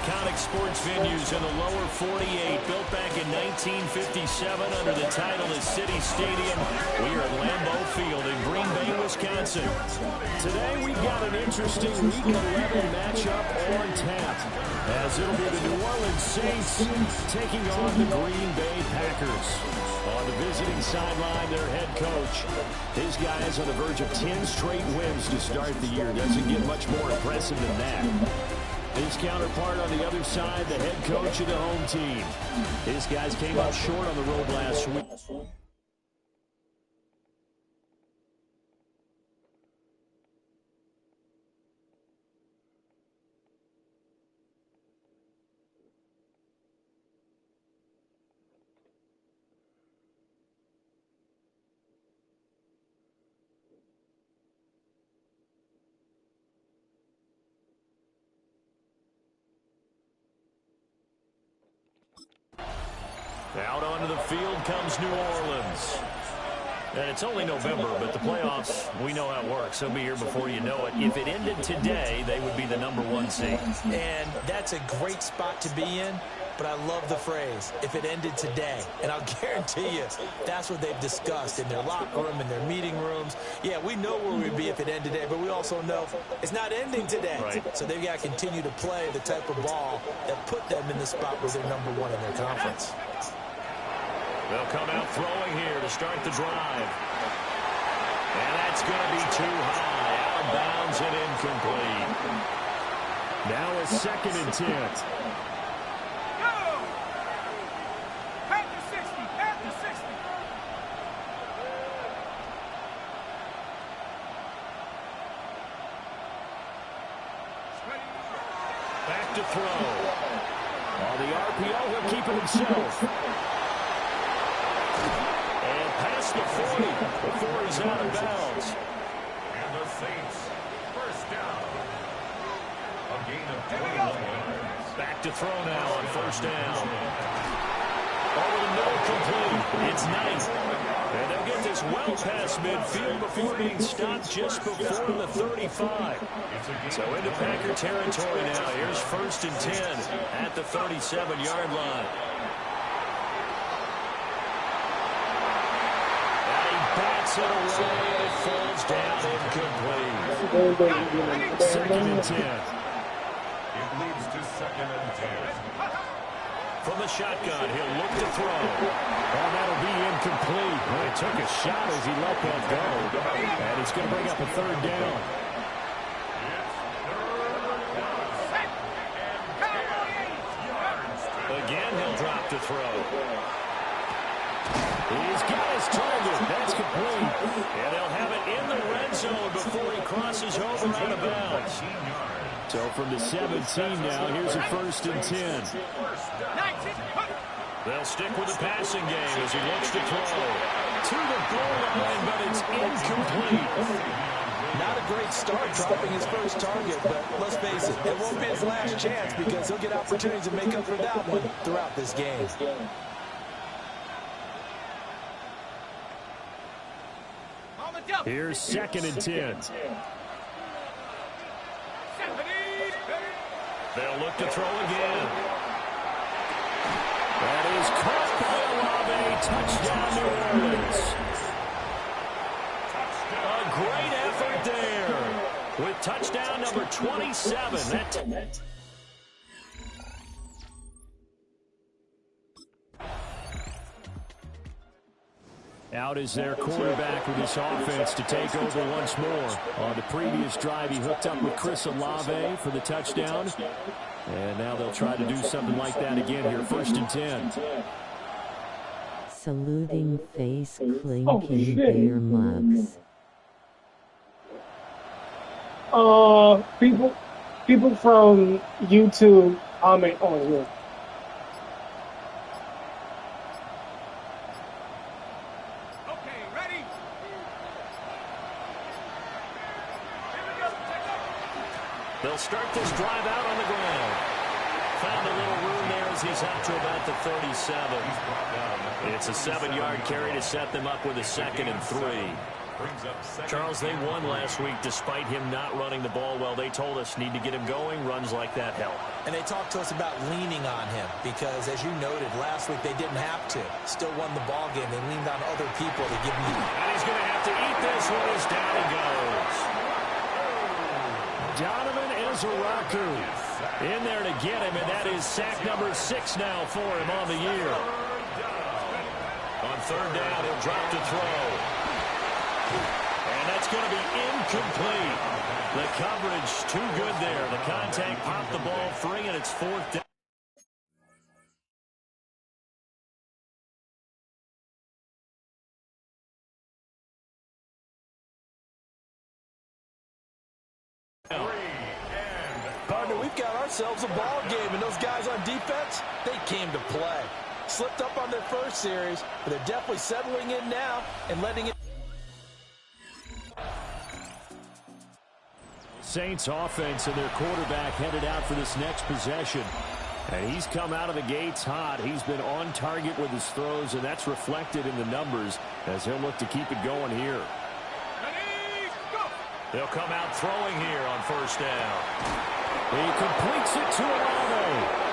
iconic sports venues in the lower 48, built back in 1957 under the title of City Stadium. We are at Lambeau Field in Green Bay, Wisconsin. Today we've got an interesting Week 11 matchup on tap, as it'll be the New Orleans Saints taking on the Green Bay Packers. On the visiting sideline, their head coach. His guys on the verge of 10 straight wins to start the year. Doesn't get much more impressive than that. His counterpart on the other side, the head coach of the home team. His guys came up short on the road last week. Out onto the field comes New Orleans. And it's only November, but the playoffs, we know how it works. They'll be here before you know it. If it ended today, they would be the #1 seed. And that's a great spot to be in, but I love the phrase, if it ended today. And I'll guarantee you, that's what they've discussed in their locker room, in their meeting rooms. Yeah, we know where we'd be if it ended today, but we also know it's not ending today. Right. So they've got to continue to play the type of ball that put them in the spot where they're #1 in their conference. They'll come out throwing here to start the drive. And that's going to be too high. Out of bounds and incomplete. Now a 2nd and 10. Go! At the 60, at the 60. Back to throw. On the RPO, he'll keep it himself. Past the 40 before he's out of bounds. And the Saints, first down. A gain of 21 yards. Back to throw now on 1st down. Over the middle, complete. It's nice. And they'll get this well past midfield before being stopped just before the 35. So into Packer territory now. Here's 1st and 10 at the 37-yard line. Bats it away, and it falls down incomplete. 2nd and 10. It leads to 2nd and 10. From the shotgun, he'll look to throw. And that'll be incomplete. Well, he took a shot as he let that go. And it's going to bring up a 3rd down. Again, he'll drop to throw. He's got his target. That's complete. And they'll have it in the red zone before he crosses over out of bounds. So from the 17 now, here's a 1st and 10. They'll stick with the passing game as he looks to throw. To the goal line, but it's incomplete. Not a great start dropping his first target, but let's face it, it won't be his last chance because he'll get opportunities to make up for that one throughout this game. Here's 2nd and 10. They'll look to throw again. That is caught by Olave. Touchdown, New Orleans. A great effort there with touchdown number 27. Out is their quarterback with this offense to take over once more. On the previous drive, he hooked up with Chris Olave for the touchdown. And now they'll try to do something like that again here. 1st and 10. Saluting face clinking beer mugs. People from YouTube comment on here. They'll start this drive out on the ground. Found a little room there as he's up to about the 37. It's a 7-yard carry to set them up with a 2nd and 3. Brings up second. Charles, they won last week despite him not running the ball well. They told us need to get him going. Runs like that help. And they talked to us about leaning on him because, as you noted, last week they didn't have to. Still won the ball game. They leaned on other people to give him. And he's going to have to eat this one as down he goes. Donovan Izaraku in there to get him, and that is sack number 6 now for him on the year. On third down, he'll drop to throw. And that's going to be incomplete. The coverage too good there. The contact popped the ball free, and it's 4th down. Partner, we've got ourselves a ball game, and those guys on defense, they came to play. Slipped up on their first series, but they're definitely settling in now and letting it. Saints offense and their quarterback headed out for this next possession. And he's come out of the gates hot. He's been on target with his throws, and that's reflected in the numbers as he'll look to keep it going here. Ready, go! They'll come out throwing here on first down. He completes it to Olave.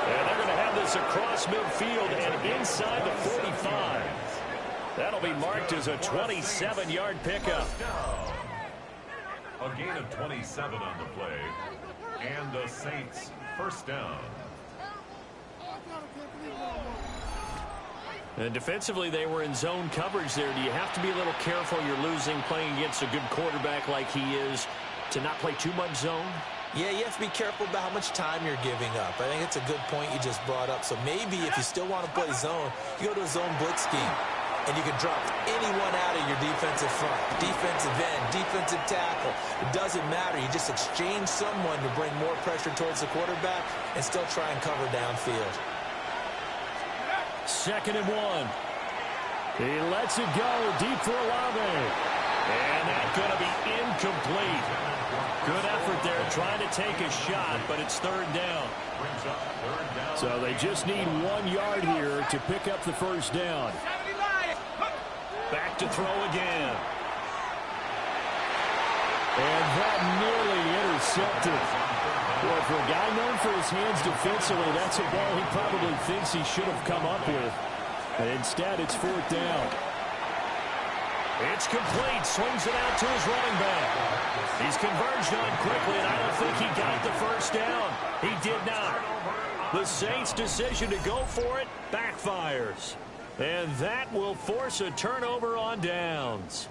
And they're going to have this across midfield and inside the 45. That'll be marked as a 27-yard pickup. A gain of 27 on the play. And the Saints first down. And defensively, they were in zone coverage there. Do you have to be a little careful? You're losing playing against a good quarterback like he is to not play too much zone? Yeah, you have to be careful about how much time you're giving up. I think it's a good point you just brought up. So maybe if you still want to play zone, you go to a zone blitz scheme. And you can drop anyone out of your defensive front, defensive end, defensive tackle. It doesn't matter. You just exchange someone to bring more pressure towards the quarterback and still try and cover downfield. 2nd and 1. He lets it go deep for Olave. And that's going to be incomplete. Good effort there trying to take a shot, but it's 3rd down. So they just need 1 yard here to pick up the first down. Back to throw again. And that nearly intercepted. Boy, for a guy known for his hands defensively, that's a ball he probably thinks he should have come up with. And instead, it's 4th down. It's complete. Swings it out to his running back. He's converged on quickly, and I don't think he got the first down. He did not. The Saints' decision to go for it backfires. And that will force a turnover on downs.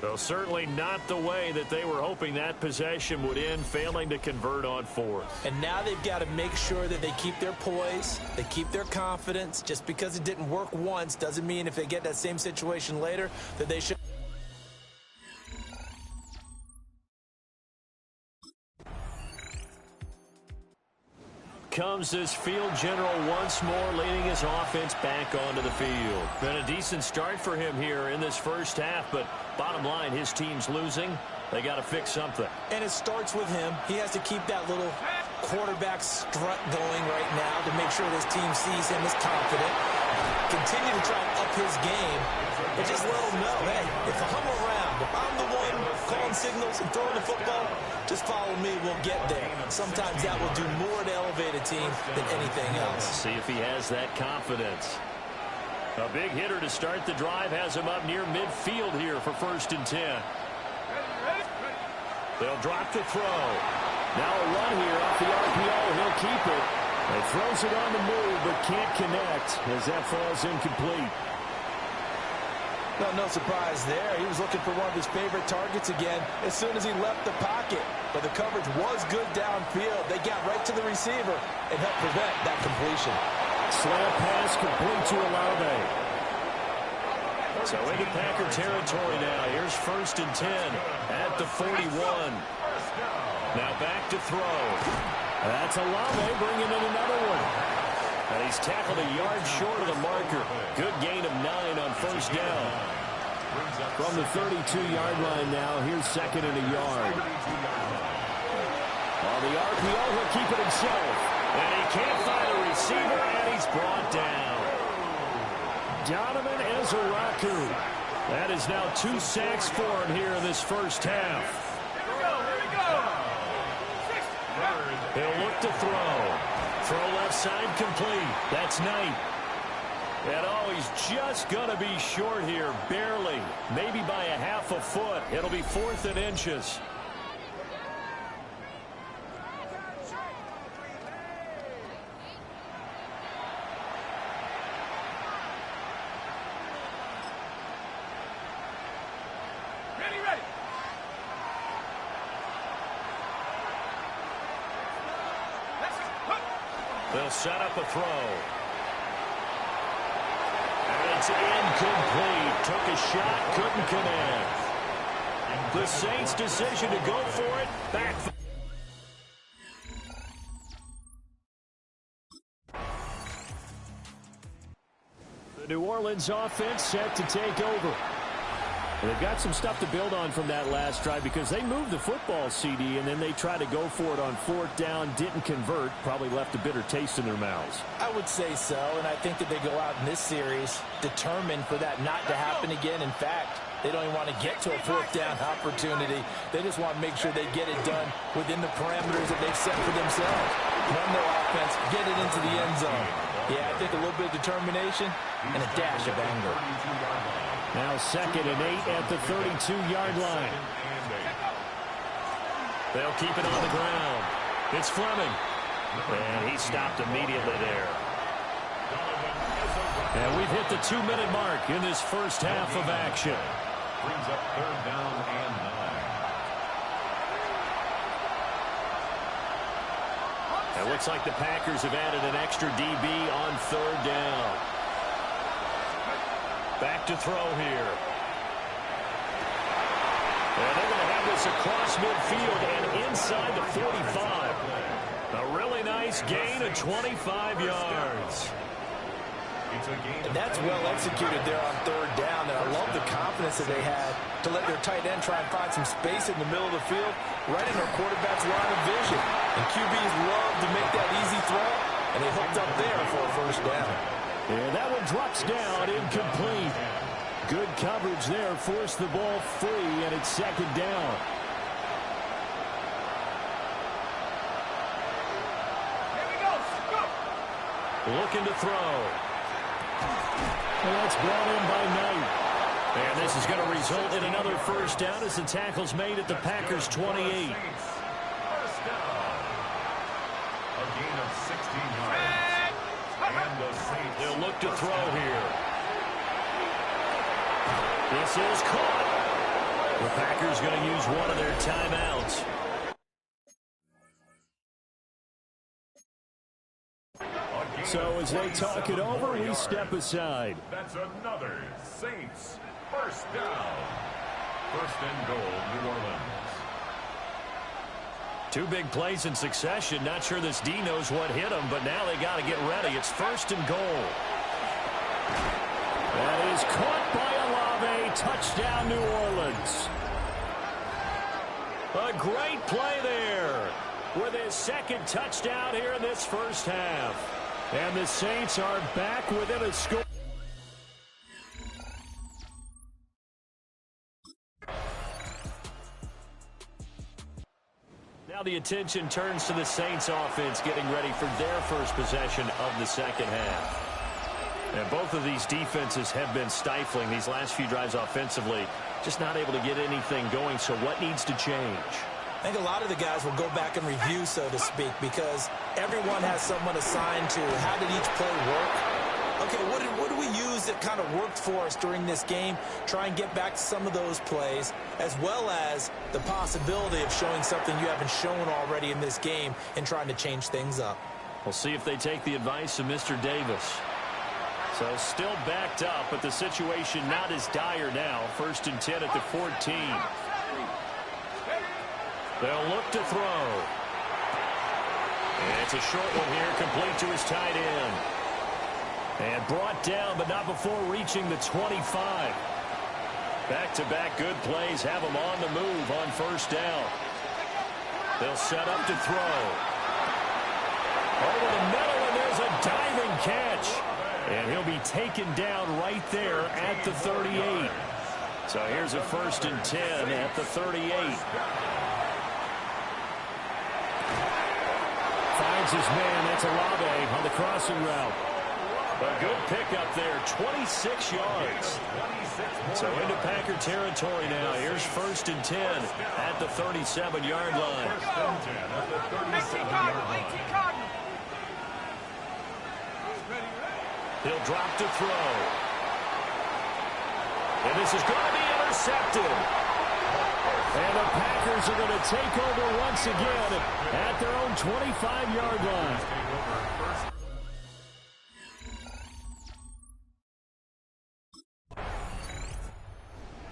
Though certainly not the way that they were hoping that possession would end, failing to convert on 4th. And now they've got to make sure that they keep their poise, they keep their confidence. Just because it didn't work once doesn't mean if they get that same situation later that they should. Comes this field general once more, leading his offense back onto the field. Been a decent start for him here in this first half, but bottom line, his team's losing. They got to fix something. And it starts with him. He has to keep that little quarterback strut going right now to make sure this team sees him as confident. Continue to try and up his game, but just let him know, hey, if I'm around, if I'm the one calling signals and throwing the football, just follow me, we'll get there. Sometimes that will do more to elevate a team than anything else. See if he has that confidence. A big hitter to start the drive has him up near midfield here for 1st and 10. They'll drop the throw. Now a run here off the RPO. He'll keep it. He throws it on the move, but can't connect as that falls incomplete. Well, no surprise there. He was looking for one of his favorite targets again as soon as he left the pocket. But the coverage was good downfield. They got right to the receiver and helped prevent that completion. Slant pass complete to Olave. So into Packer territory now. Here's 1st and 10 at the 41. Now back to throw. That's Olave bringing in another one. And he's tackled a yard short of the marker. Good gain of 9 on first down. From the 32-yard line now, here's 2nd and a yard. On the RPO, he'll keep it himself. And he can't find a receiver, and he's brought down. Donovan Izaraku. That is now 2 sacks for him here in this first half. Here we go. 6. He'll look to throw. Throw left side complete. That's Knight. And oh, he's just going to be short here, barely. Maybe by a half a foot. It'll be 4th and inches. Ready. They'll set up a throw. And it's incomplete. Took a shot, couldn't connect. The Saints' decision to go for it. Back. The New Orleans offense set to take over. And they've got some stuff to build on from that last drive because they moved the football, CD, and then they tried to go for it on 4th down, didn't convert, probably left a bitter taste in their mouths. I would say so, and I think that they go out in this series determined for that not to happen again. In fact, they don't even want to get to a 4th down opportunity. They just want to make sure they get it done within the parameters that they've set for themselves. Run their offense, get it into the end zone. Yeah, I think a little bit of determination and a dash of anger. Now 2nd and 8 at the 32-yard line. They'll keep it on the ground. It's Fleming. And he stopped immediately there. And we've hit the 2-minute mark in this first half of action. Brings up 3rd down and 9. It looks like the Packers have added an extra DB on 3rd down. Back to throw here. And they're going to have this across midfield and inside the 45. A really nice gain of 25 yards. And that's well executed there on 3rd down. And I love the confidence that they had to let their tight end try and find some space in the middle of the field, right in their quarterback's line of vision. And QBs love to make that easy throw, and they hooked up there for a 1st down. And that one drops down, incomplete. Good coverage there, forced the ball free, and it's 2nd down. Here we go. Looking to throw. And that's brought in by Knight. And this is going to result in another 1st down as the tackle's made at the Packers' 28. 1st down. A gain of 16 yards. And the Saints. They'll look to throw here. This is caught. The Packers going to use one of their timeouts. So as they talk it over, we step aside. That's another Saints 1st down. 1st and goal, New Orleans. 2 big plays in succession. Not sure this D knows what hit him, but now they got to get ready. It's 1st and goal. That is caught by Olave. Touchdown, New Orleans. A great play there with his 2nd touchdown here in this first half. And the Saints are back within a score. Now the attention turns to the Saints offense getting ready for their first possession of the 2nd half. And both of these defenses have been stifling these last few drives offensively. Just not able to get anything going, so what needs to change? I think a lot of the guys will go back and review, so to speak, because everyone has someone assigned to how did each play work. Okay, what did we use that kind of worked for us during this game? Try and get back to some of those plays, as well as the possibility of showing something you haven't shown already in this game and trying to change things up. We'll see if they take the advice of Mr. Davis. So still backed up, but the situation not as dire now. 1st and 10 at the 14. They'll look to throw. And it's a short one here, complete to his tight end. And brought down, but not before reaching the 25. Back-to-back good plays have him on the move on 1st down. They'll set up to throw. Over the middle, and there's a diving catch. And he'll be taken down right there at the 38. So here's a 1st and 10 at the 38. Finds his man. That's Olave on the crossing route. A good pickup there, 26 yards. So into Packer territory now. Here's 1st and 10 at the 37-yard line. 18 Cardinal. He'll drop to throw. And this is going to be intercepted. And the Packers are going to take over once again at their own 25-yard line.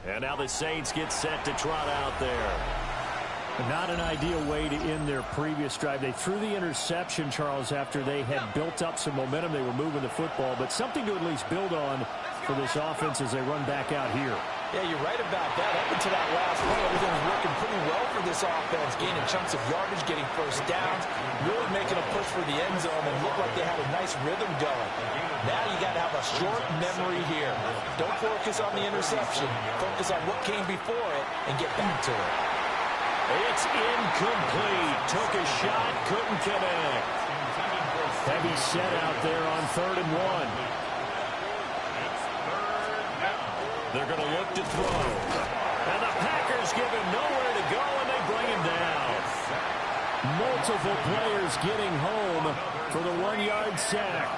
And now the Saints get set to trot out there. Not an ideal way to end their previous drive. They threw the interception, Charles, after they had built up some momentum. They were moving the football, but something to at least build on for this offense as they run back out here. Yeah, you're right about that. Up until that last play, everything was working pretty well for this offense, gaining chunks of yardage, getting first downs, really making a push for the end zone, and looked like they had a nice rhythm going. Now you got to have a short memory here. Don't focus on the interception. Focus on what came before it and get back to it. It's incomplete. Took a shot, couldn't connect. Heavy set out there on 3rd and 1. They're going to look to throw. And the Packers give him nowhere to go, and they bring him down. Multiple players getting home for the 1-yard sack.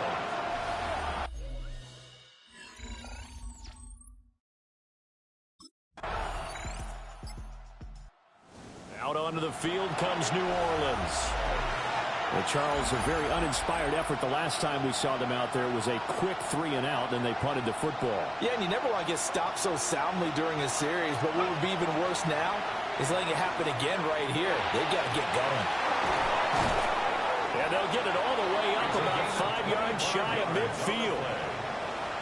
Out onto the field comes New Orleans. Well, Charles, a very uninspired effort the last time we saw them out there. It was a quick 3-and-out, and they punted the football. Yeah, and you never want to get stopped so soundly during a series, but what would be even worse now is letting it happen again right here. They've got to get going. And they'll get it all the way up about 5 yards shy of midfield.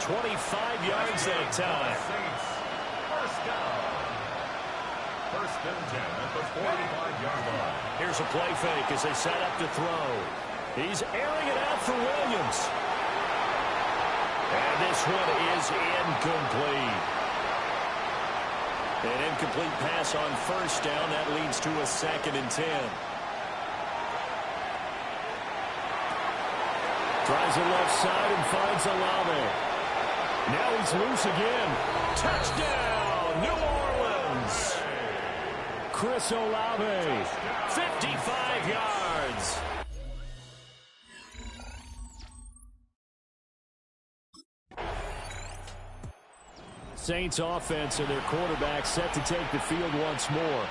25 yards that time. First down. 1st and 10 at the 45-yard line. Here's a play fake as they set up to throw. He's airing it out for Williams. And this one is incomplete. An incomplete pass on 1st down. That leads to a 2nd and 10. Tries the left side and finds Olave. Now he's loose again. Touchdown, New Orleans. Chris Olave, 55 yards. Saints offense and their quarterback set to take the field once more.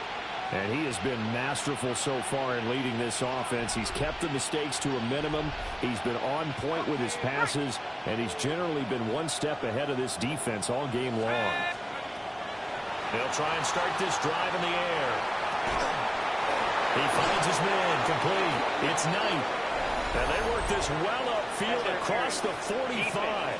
And he has been masterful so far in leading this offense. He's kept the mistakes to a minimum. He's been on point with his passes, and he's generally been one step ahead of this defense all game long. They'll try and start this drive in the air. He finds his man complete. It's Knight. And they work this well upfield across the 45.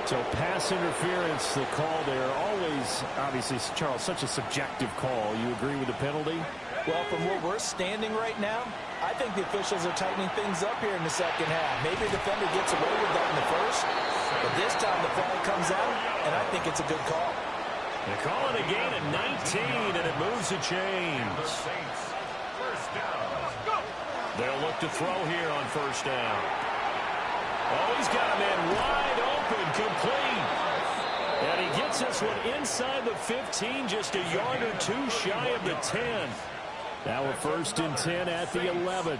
So pass interference, the call there. Always, obviously, Charles, such a subjective call. You agree with the penalty? Well, from where we're standing right now, I think the officials are tightening things up here in the second half. Maybe the defender gets away with that in the first, but this time the flag comes out, and I think it's a good call. They call it a gain of 19, and it moves the chains. First down. They'll look to throw here on 1st down. Oh, he's got a man wide open, complete. And he gets this one inside the 15, just a yard or two shy of the 10. Now a 1st and 10 at the 11.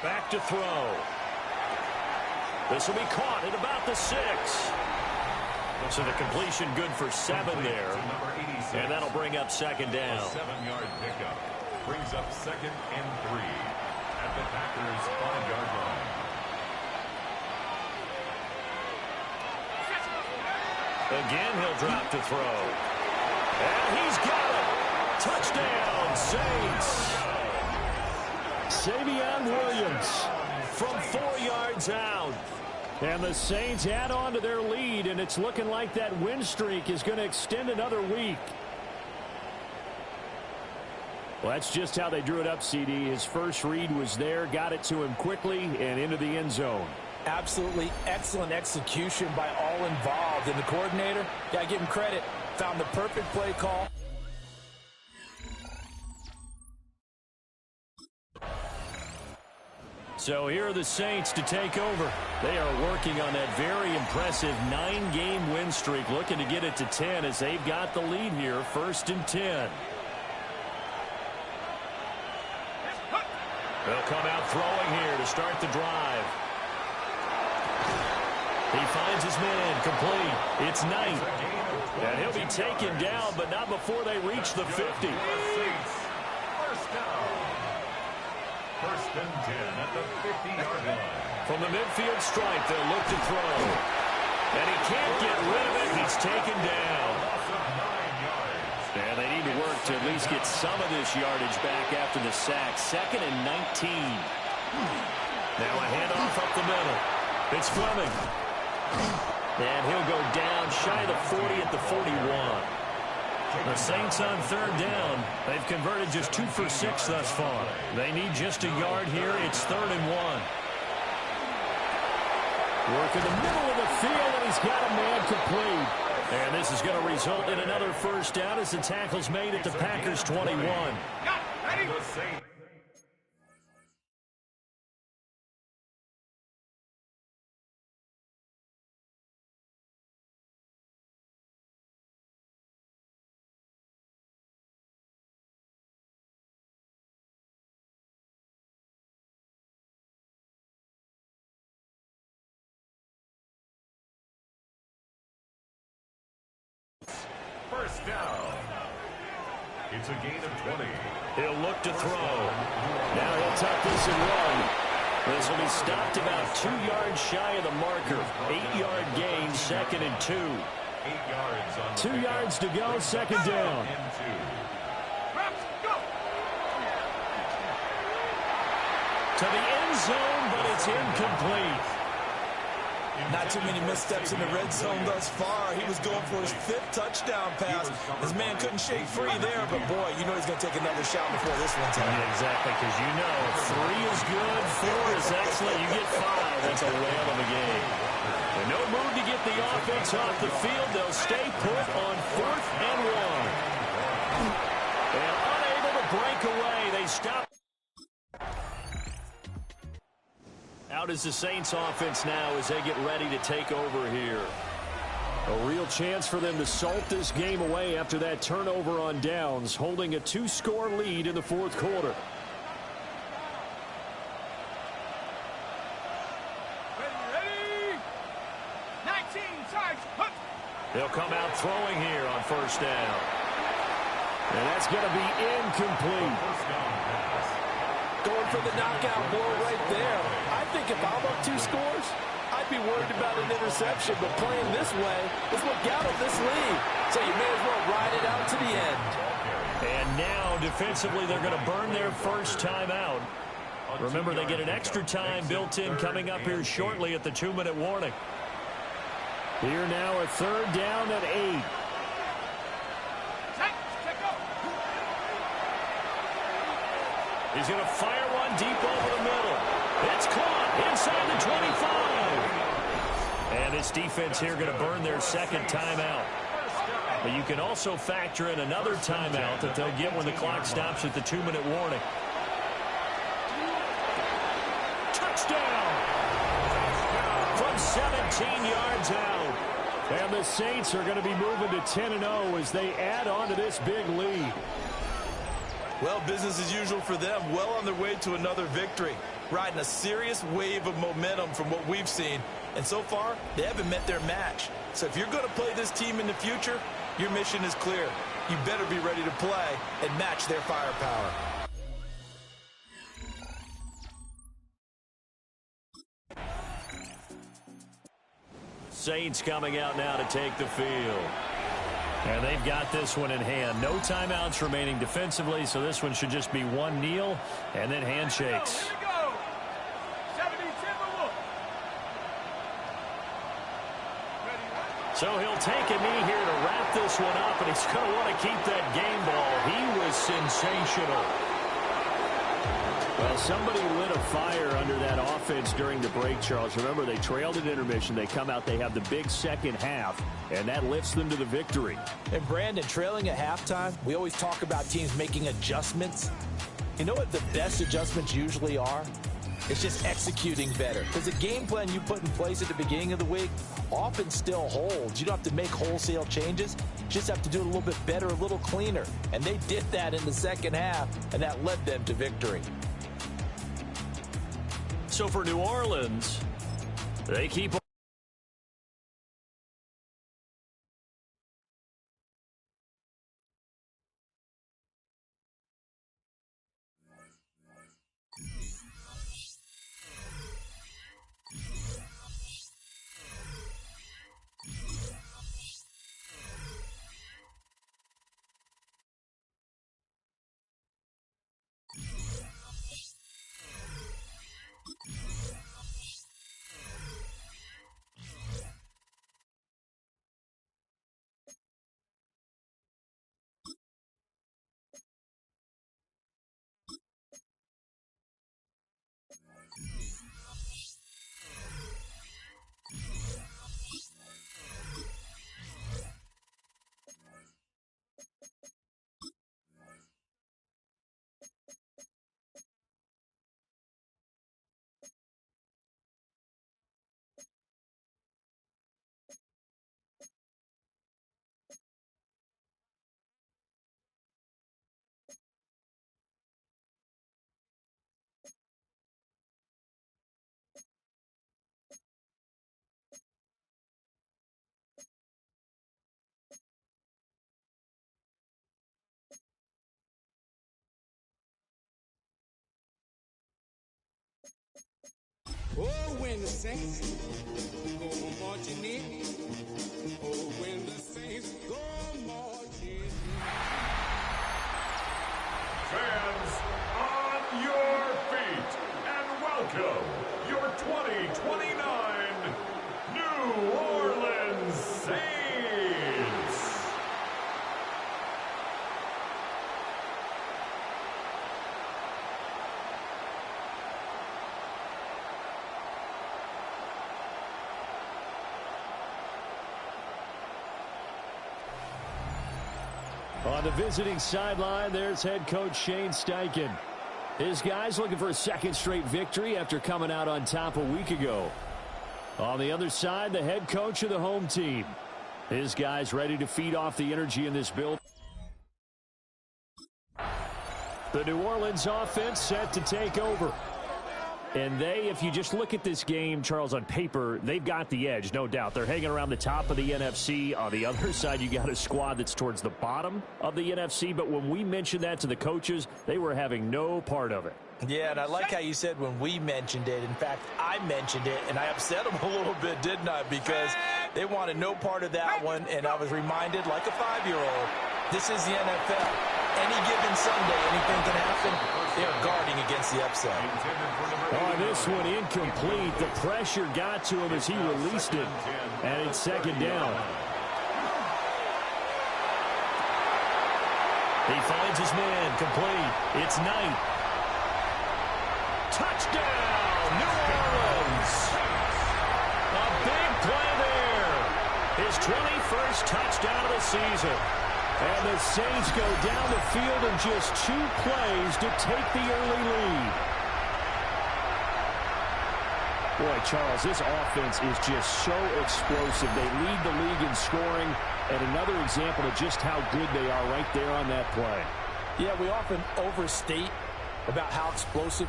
Back to throw. This will be caught at about the 6. So the completion good for 7 there. And that'll bring up 2nd down. 7-yard pickup brings up 2nd and 3 at the Packers' 5-yard line. Again, he'll drop to throw. And he's got it. Touchdown, Saints. Savion Williams from 4 yards out. And the Saints add on to their lead, and it's looking like that win streak is going to extend another week. Well, that's just how they drew it up, CD. His first read was there, got it to him quickly, and into the end zone. Absolutely excellent execution by all involved. And the coordinator, got to give him credit, found the perfect play call. So here are the Saints to take over. They are working on that very impressive 9-game win streak, looking to get it to 10 as they've got the lead here, 1st and 10. They'll come out throwing here to start the drive. He finds his man complete. It's Knight. And he'll be taken down, but not before they reach the 50. First down. 1st and 10 at the 50-yard line. From the midfield stripe, they'll look to throw. And he can't get rid of it. He's taken down. Loss of 9 yards. And they need to work to at least get some of this yardage back after the sack. 2nd and 19. Now a handoff up the middle. It's Fleming. And he'll go down shy of the 40 at the 41. The Saints on 3rd down. They've converted just 2 for 6 thus far. They need just a yard here. It's 3rd and 1. Work in the middle of the field, and he's got a man complete. And this is going to result in another first down as the tackle's made at the Packers' 21. The Saints. First down. It's a gain of 20. He'll look to throw. Now he'll tuck this and run. This will be stopped about 2 yards shy of the marker. 8-yard gain, 2nd and 2. 8 yards on 2 yards to go, 2nd down. and 2. To the end zone, but it's incomplete. Not too many missteps in the red zone thus far. He was going for his 5th touchdown pass. His man couldn't shake free there, but boy, you know he's going to take another shot before this one's out. Yeah, exactly, because you know 3 is good, 4 is excellent. You get 5, that's a whale of a game. And no move to get the offense off the field. They'll stay put on 4th and 1. And unable to break away, they stop. Out is the Saints offense now as they get ready to take over here. A real chance for them to salt this game away after that turnover on downs, holding a 2-score lead in the 4th quarter. Ready? 19, charge, hook. They'll come out throwing here on 1st down. And that's going to be incomplete. Going for the knockout blow right there. I think if I'm up 2 scores, I'd be worried about an interception, but playing this way is what got him this lead. So you may as well ride it out to the end. And now, defensively, they're going to burn their first time out. Remember, they get an extra time built in coming up here shortly at the 2-minute warning. Here now, a 3rd down at 8. He's going to fire one deep over the middle. It's caught inside the 25. And this defense here going to burn their 2nd timeout. But you can also factor in another timeout that they'll get when the clock stops at the 2-minute warning. Touchdown! From 17 yards out. And the Saints are going to be moving to 10-0 as they add on to this big lead. Well, business as usual for them. Well on their way to another victory. Riding a serious wave of momentum from what we've seen. And so far, they haven't met their match. So if you're going to play this team in the future, your mission is clear. You better be ready to play and match their firepower. Saints coming out now to take the field. And they've got this one in hand. No timeouts remaining defensively, so this one should just be one kneel and then handshakes. Here we go. 70 Timberwolves. So he'll take a knee here to wrap this one up, and he's going to want to keep that game ball. He was sensational. Well, somebody lit a fire under that offense during the break, Charles. Remember, they trailed at intermission. They come out, they have the big second half, and that lifts them to the victory. And, Brandon, trailing at halftime, we always talk about teams making adjustments. You know what the best adjustments usually are? It's just executing better. Because the game plan you put in place at the beginning of the week often still holds. You don't have to make wholesale changes. You just have to do it a little bit better, a little cleaner. And they did that in the second half, and that led them to victory. So for New Orleans, they keep on. Oh, when the saints go marching in. Oh, when the saints go marching in. Fans, on your feet, and welcome your 2029 New Orleans Saints. On the visiting sideline, there's head coach Shane Steichen. His guys looking for a second straight victory after coming out on top a week ago. On the other side, the head coach of the home team. His guys ready to feed off the energy in this build. The New Orleans offense set to take over. And if you just look at this game, Charles, on paper, they've got the edge, no doubt. They're hanging around the top of the NFC. On the other side, you got a squad that's towards the bottom of the NFC. But when we mentioned that to the coaches, they were having no part of it. Yeah, and I like how you said when we mentioned it. In fact, I mentioned it, and I upset them a little bit, didn't I? Because they wanted no part of that one, and I was reminded, like a 5-year-old, this is the NFL. Any given Sunday, anything can happen. They're guarding against the upset. Oh, this one incomplete. The pressure got to him as he released it, and it's second down. He finds his man, complete. It's Knight. Touchdown, New Orleans. A big play there. His 21st touchdown of the season. And the Saints go down the field in just 2 plays to take the early lead. Boy, Charles, this offense is just so explosive. They lead the league in scoring, and another example of just how good they are right there on that play. Yeah, we often overstate about how explosive.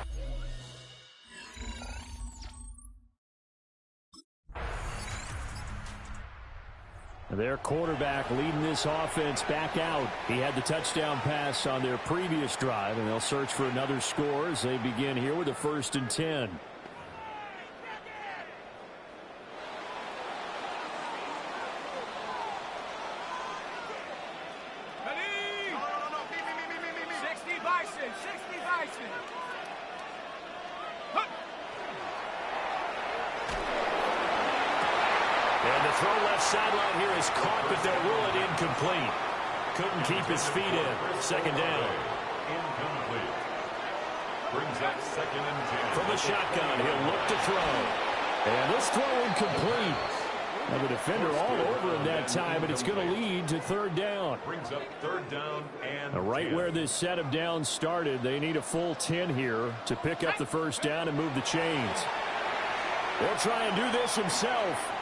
Their quarterback leading this offense back out. He had the touchdown pass on their previous drive, and they'll search for another score as they begin here with a 1st and 10. Ready? No. 60 Bison. 60 Bison. Hup. And the throw left sideline here is caught, but they'll rule it incomplete. Couldn't keep his feet in. Second down. Incomplete. Brings up 2nd and 10. From the shotgun, he'll look to throw. And this throw incomplete. Now the defender all over him that time, but it's going to lead to 3rd down. Brings up 3rd down and Right 10. where this set of downs started, they need a full 10 here to pick up the 1st down and move the chains. He'll try and do this himself.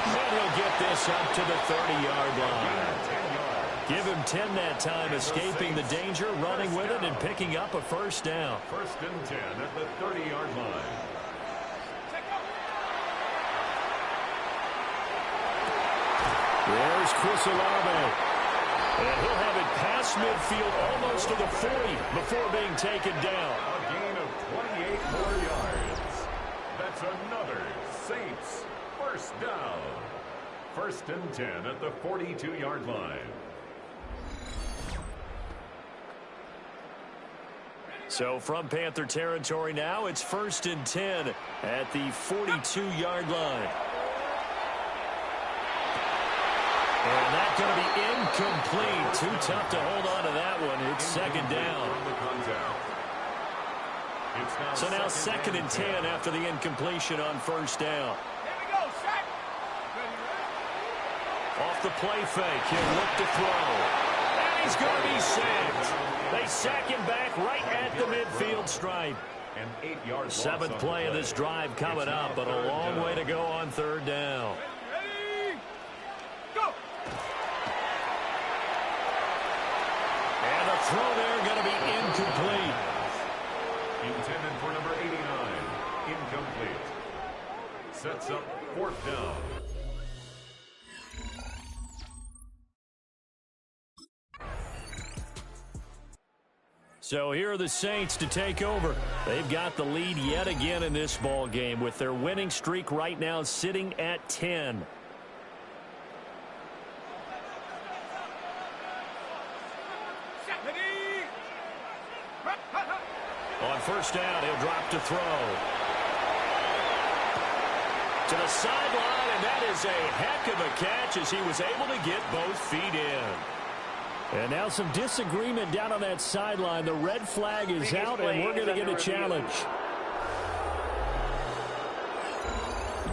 And he'll get this up to the 30-yard line. Give him 10 that time, escaping the danger, running with it, and picking up a 1st down. 1st and 10 at the 30-yard line. There's Chris Olave. And he'll have it past midfield almost to the 40 before being taken down. A gain of 28 more yards. That's another Saints 1st down. 1st and 10 at the 42-yard line. So from Panther territory now, it's 1st and 10 at the 42-yard line. And that's going to be incomplete. Too tough to hold on to that one. It's 2nd down. So now 2nd and 10 after the incompletion on 1st down. Here we go, sack. Off the play fake, he'll look to throw. And he's going to be sacked. They sack him back right at the midfield stripe. An 8-yard loss 7th play of this drive coming up, but a long way to go on 3rd down. Ready? Go. And the throw there going to be incomplete. Intended for number 89. Incomplete. Sets up 4th down. So here are the Saints to take over. They've got the lead yet again in this ball game with their winning streak right now sitting at 10. Ready? On 1st down, he'll drop to throw. To the sideline, and that is a heck of a catch as he was able to get both feet in. And now some disagreement down on that sideline. The red flag is out, and we're going to get a challenge.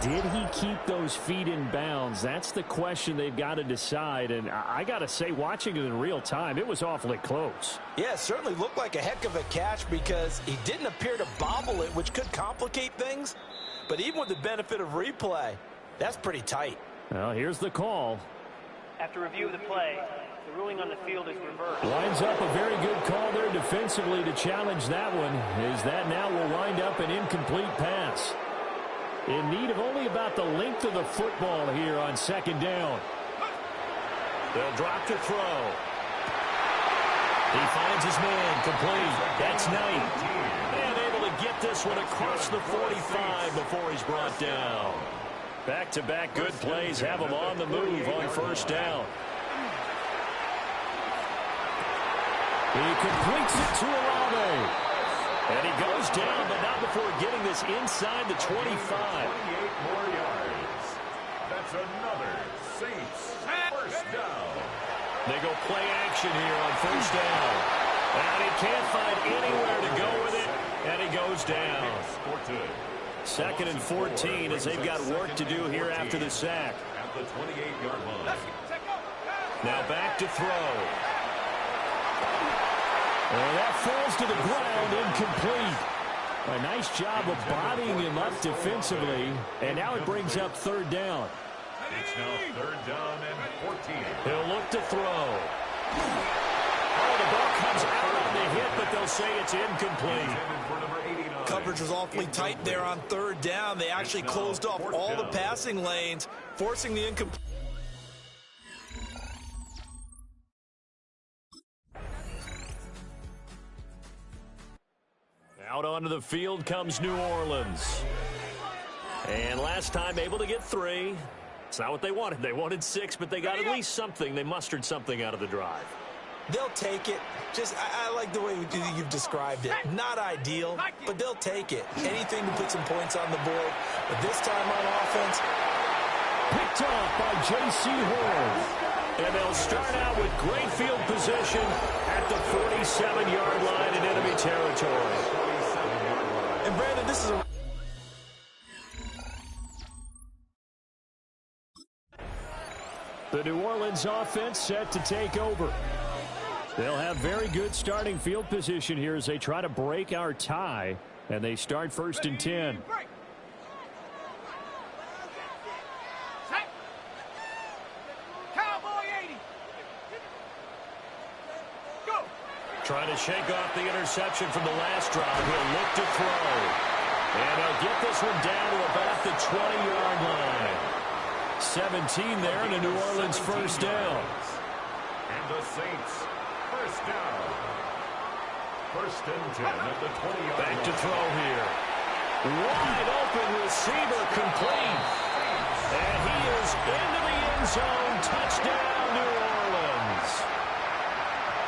Did he keep those feet in bounds? That's the question they've got to decide. And I got to say, watching it in real time, it was awfully close. Yeah, it certainly looked like a heck of a catch because he didn't appear to bobble it, which could complicate things. But even with the benefit of replay, that's pretty tight. Well, here's the call. After review of the play, the ruling on the field is reversed. Lines up a very good call there defensively to challenge that one, as that now will wind up an incomplete pass. In need of only about the length of the football here on 2nd down. They'll drop to throw. He finds his man complete. That's Knight. And able to get this one across the 45 before he's brought down. Back-to-back good plays have him on the move on 1st down. He completes it to Olave. And he goes down, but not before getting this inside the 25. 28 more yards. That's another Saints 1st down. They go play action here on 1st down. And he can't find anywhere to go with it, and he goes down. 2nd and 14 as they've got work to do here after the sack. At the 28-yard line. Now back to throw. And that falls to the ground, incomplete. A nice job of bodying him up defensively, and now it brings up 3rd down. It's now 3rd down and 14. He'll look to throw. Oh, the ball comes out on the hit, but they'll say it's incomplete. Coverage was awfully tight there on 3rd down. They actually closed off all the passing lanes, forcing the incomplete. Out onto the field comes New Orleans. And last time able to get 3. It's not what they wanted. They wanted 6, but they got at least something. They mustered something out of the drive. They'll take it. Just, I like the way you've described it. Not ideal, but they'll take it. Anything to put some points on the board. But this time on offense, picked off by J.C. Horn. And they'll start out with great field position at the 47-yard line in enemy territory. And Brandon, this is a... The New Orleans offense set to take over. They'll have very good starting field position here as they try to break our tie. And they start 1st and 10. Trying to shake off the interception from the last drive. He'll look to throw. And he'll get this one down to about the 20-yard line. 17 there and a New Orleans first down. And the Saints first down. 1st and 10 at the 20-yard line. Back to throw here. Wide open receiver complete. And he is into the end zone. Touchdown, New Orleans.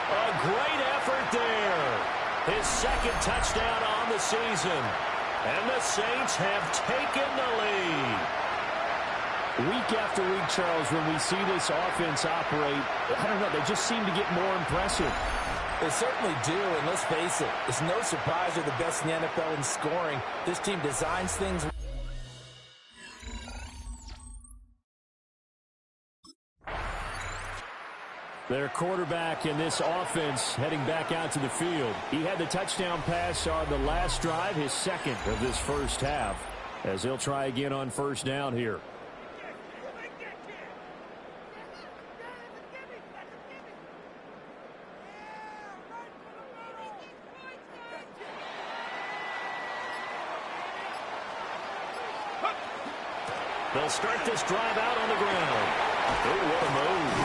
A great effort there. His 2nd touchdown on the season. And the Saints have taken the lead. Week after week, Charles, when we see this offense operate, I don't know, they just seem to get more impressive. They certainly do, and let's face it, it's no surprise they're the best in the NFL in scoring. This team designs things. Their quarterback in this offense heading back out to the field. He had the touchdown pass on the last drive, his 2nd of this first half, as he'll try again on 1st down here. They'll start this drive out on the ground. Oh, what a move.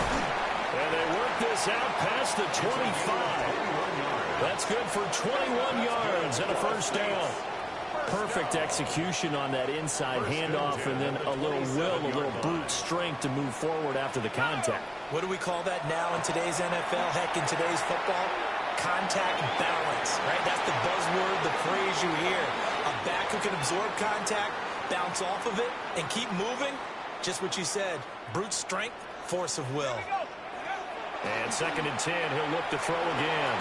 And they work this out past the 25. That's good for 21 yards and a first down. Perfect execution on that inside handoff, and then a little will, a little brute strength to move forward after the contact. What do we call that now in today's NFL? Heck, in today's football? Contact balance, right? That's the buzzword, the phrase you hear. A back who can absorb contact, bounce off of it, and keep moving. Just what you said, brute strength, force of will. And 2nd and 10, he'll look to throw again.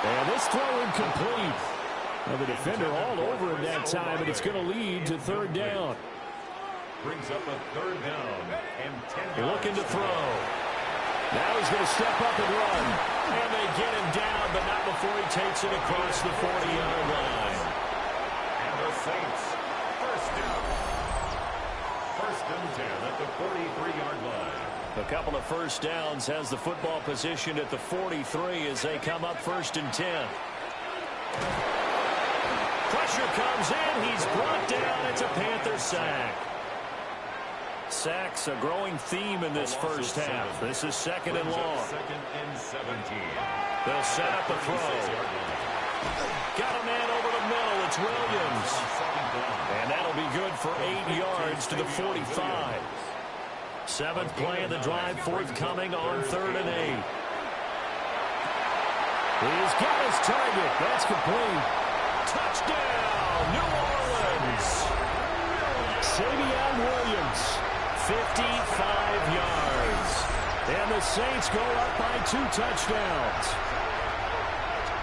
And this throw incomplete. Now the defender all over him that time, and it's going to lead to 3rd down. Brings up a 3rd down and 10 yards. Looking to throw. Now he's going to step up and run. And they get him down, but not before he takes it across the 40-yard line. And the Saints first down. 1st and 10 at the 43-yard line. A couple of first downs has the football position at the 43 as they come up 1st and 10. Pressure comes in. He's brought down. It's a Panther sack. Sacks a growing theme in this first half. This is 2nd and long. 2nd and 17. They'll set up a throw. Got a man over the middle. It's Williams. And that'll be good for 8 yards to the 45. 7th play of the drive forthcoming on 3rd and 8. He's got his target. That's complete. Touchdown, New Orleans. Savion Williams, 55 yards. And the Saints go up by 2 touchdowns.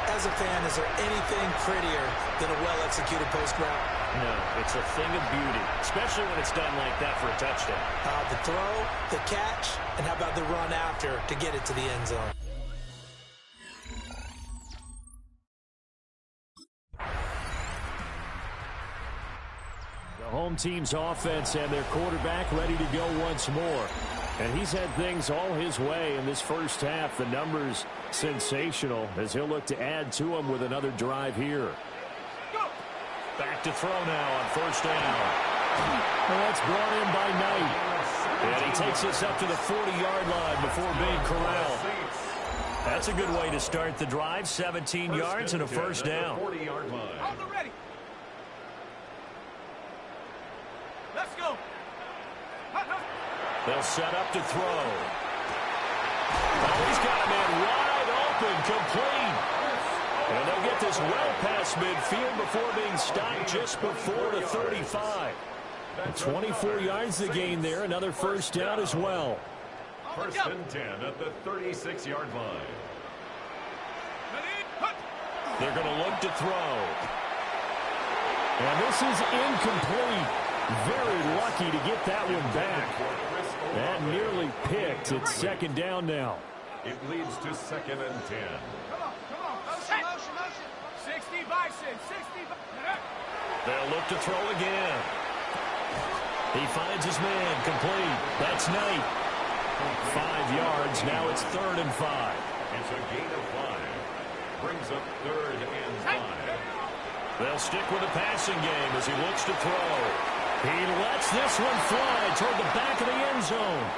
As a fan, is there anything prettier than a well-executed post route? No, it's a thing of beauty, especially when it's done like that for a touchdown. The throw, the catch, and how about the run after to get it to the end zone? The home team's offense and their quarterback ready to go once more. And he's had things all his way in this first half. The numbers sensational as he'll look to add to them with another drive here. Back to throw now on 1st down. And that's brought in by Knight. And he takes us up to the 40-yard line before being corralled. That's a good way to start the drive. 17 yards and a first down. 40-yard line. Ready. Let's go. They'll set up to throw. Oh, he's got a man wide open, complete. And they'll get this well past midfield before being stopped just before the 35. 24 yards the gain there, another first down as well. First and 10 at the 36-yard line. They're going to look to throw. And this is incomplete. Very lucky to get that one back. And nearly picked. It's second down now. It leads to second and 10. Come on. Motion. 60 bison. 60 bison. They'll look to throw again. He finds his man. Complete. That's Knight. 5 yards. Now it's 3rd and 5. It's a gain of 5. Brings up 3rd and 5. They'll stick with the passing game as he looks to throw. He lets this one fly toward the back of the end zone.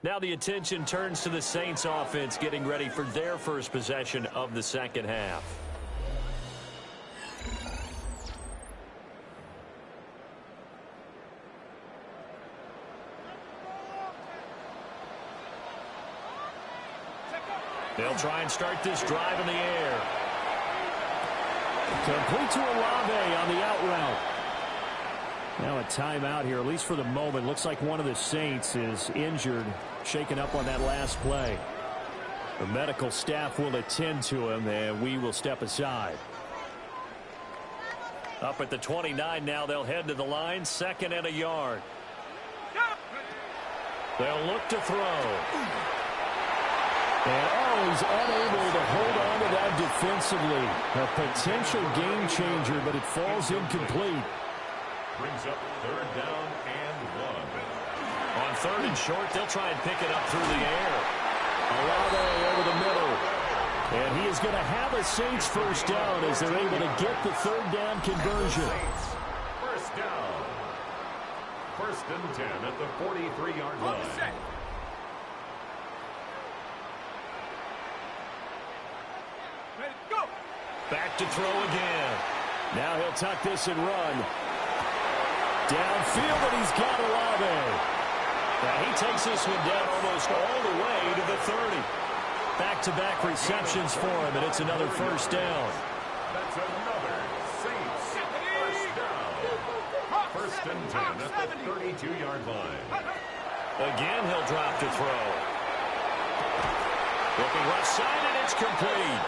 Now the attention turns to the Saints offense getting ready for their first possession of the second half. They'll try and start this drive in the air. Complete to Olave on the out route. Now a timeout here, at least for the moment. Looks like one of the Saints is injured, shaken up on that last play. The medical staff will attend to him, and we will step aside. Up at the 29 now, they'll head to the line, 2nd and a yard. They'll look to throw. And he's unable to hold on to that defensively. A potential game changer, but it falls incomplete. Brings up 3rd down and 1. On 3rd and short, they'll try and pick it up through the air. Olave over the middle. And he is going to have a Saints first down as they're able to get the 3rd down conversion. Saints, first down. 1st and 10 at the 43-yard line. Back to throw again. Now he'll tuck this and run. Downfield, and he's got Olave. Now he takes this one down almost all the way to the 30. Back-to-back receptions for him, and it's another first down. That's another Saints first down. 1st and 10 at the 32-yard line. Again, he'll drop to throw. Looking left side, and it's complete.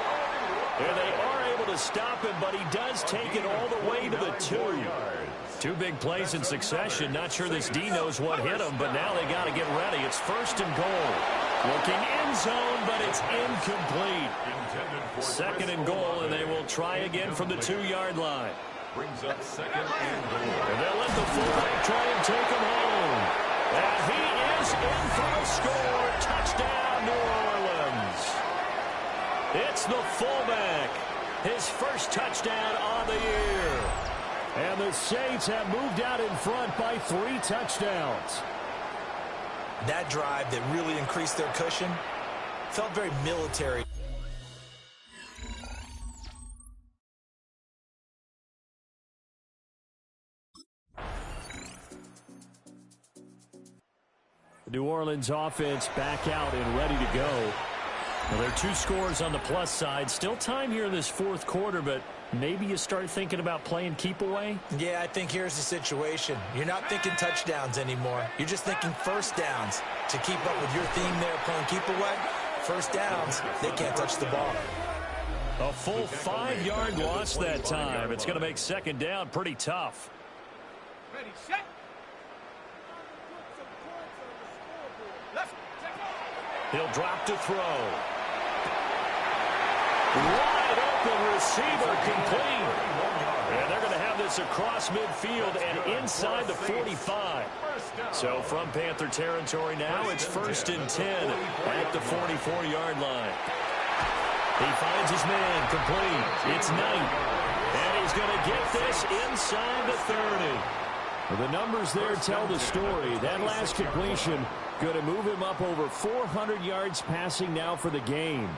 And they are able to stop him, but he does take it all the way to the 2. 2 big plays in succession. Not sure this D knows what hit him, but now they got to get ready. It's 1st and goal. Looking end zone, but it's incomplete. 2nd and goal, and they will try again from the 2-yard line. Brings up 2nd and goal. And they'll let the fullback try and take him home. And he is in for a score. Touchdown, New Orleans. It's the fullback. His first touchdown on the year. And the Saints have moved out in front by 3 touchdowns. That drive that really increased their cushion felt very military. The New Orleans offense back out and ready to go. Well, there are 2 scores on the plus side. Still time here in this 4th quarter, but maybe you start thinking about playing keep away? Yeah, I think here's the situation. You're not thinking touchdowns anymore. You're just thinking first downs. To keep up with your theme there, playing keep away, first downs, they can't touch the ball. A full 5-yard loss that time. It's going to make 2nd down pretty tough. Ready, set. He'll drop to throw. Wide open receiver, complete. And they're going to have this across midfield and inside the 45. So from Panther territory now, it's 1st and 10 at the 44-yard line. He finds his man, complete. It's Knight. And he's going to get this inside the 30. Well, the numbers there tell the story. That last completion going to move him up over 400 yards passing now for the game.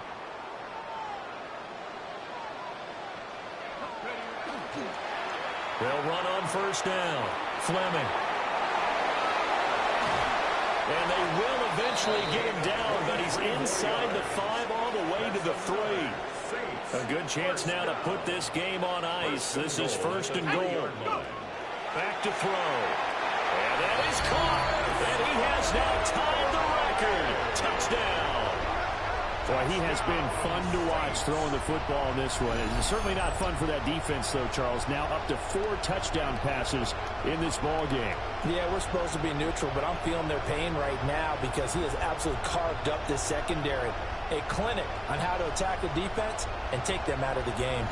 They'll run on 1st down. Fleming. And they will eventually get him down, but he's inside the 5 all the way to the 3. A good chance now to put this game on ice. This is 1st and goal. Back to throw. And that is caught. And he has now tied the record. Touchdown. Boy, he has been fun to watch throwing the football in this one. It's certainly not fun for that defense, though, Charles. Now up to 4 touchdown passes in this ball game. Yeah, we're supposed to be neutral, but I'm feeling their pain right now because he has absolutely carved up this secondary. A clinic on how to attack the defense and take them out of the game.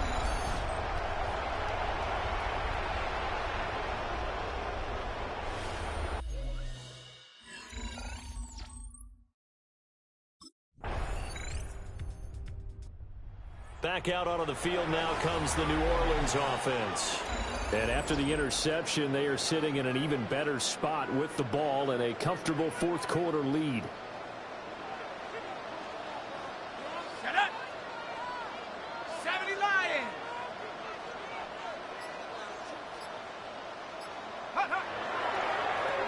Back out onto the field now comes the New Orleans offense. And after the interception, they are sitting in an even better spot with the ball and a comfortable 4th quarter lead. Set up. 70 Lions.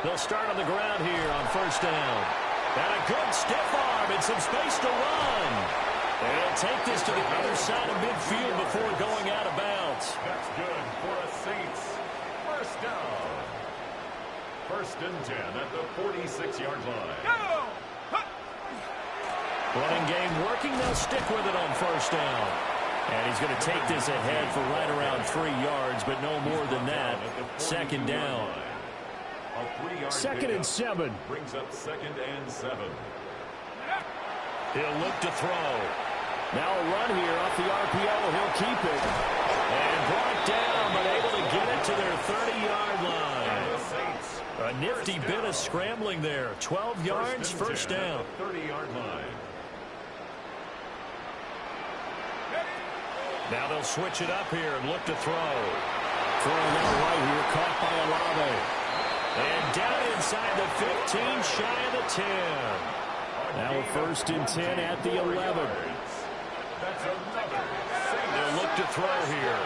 They'll start on the ground here on 1st down. And a good stiff arm and some space to run. And he'll take this to the other side of midfield before going out of bounds. That's good for a Saints. 1st down. 1st and 10 at the 46-yard line. Go! Running game working. They'll stick with it on 1st down. And he's going to take this ahead for right around 3 yards, but no more than that. 2nd down. A 3-yard 2nd and 7. Brings up 2nd and 7. He'll look to throw. Now a run here off the RPO. He'll keep it. And brought down, but able to get it to their 30-yard line. A nifty bit of scrambling there. 12 yards, 1st down. 30-yard line. Now they'll switch it up here and look to throw. Throwing out right here, caught by Olave. And down inside the 15, shy of the 10. Now a 1st and 10 at the 11. They'll look to throw here.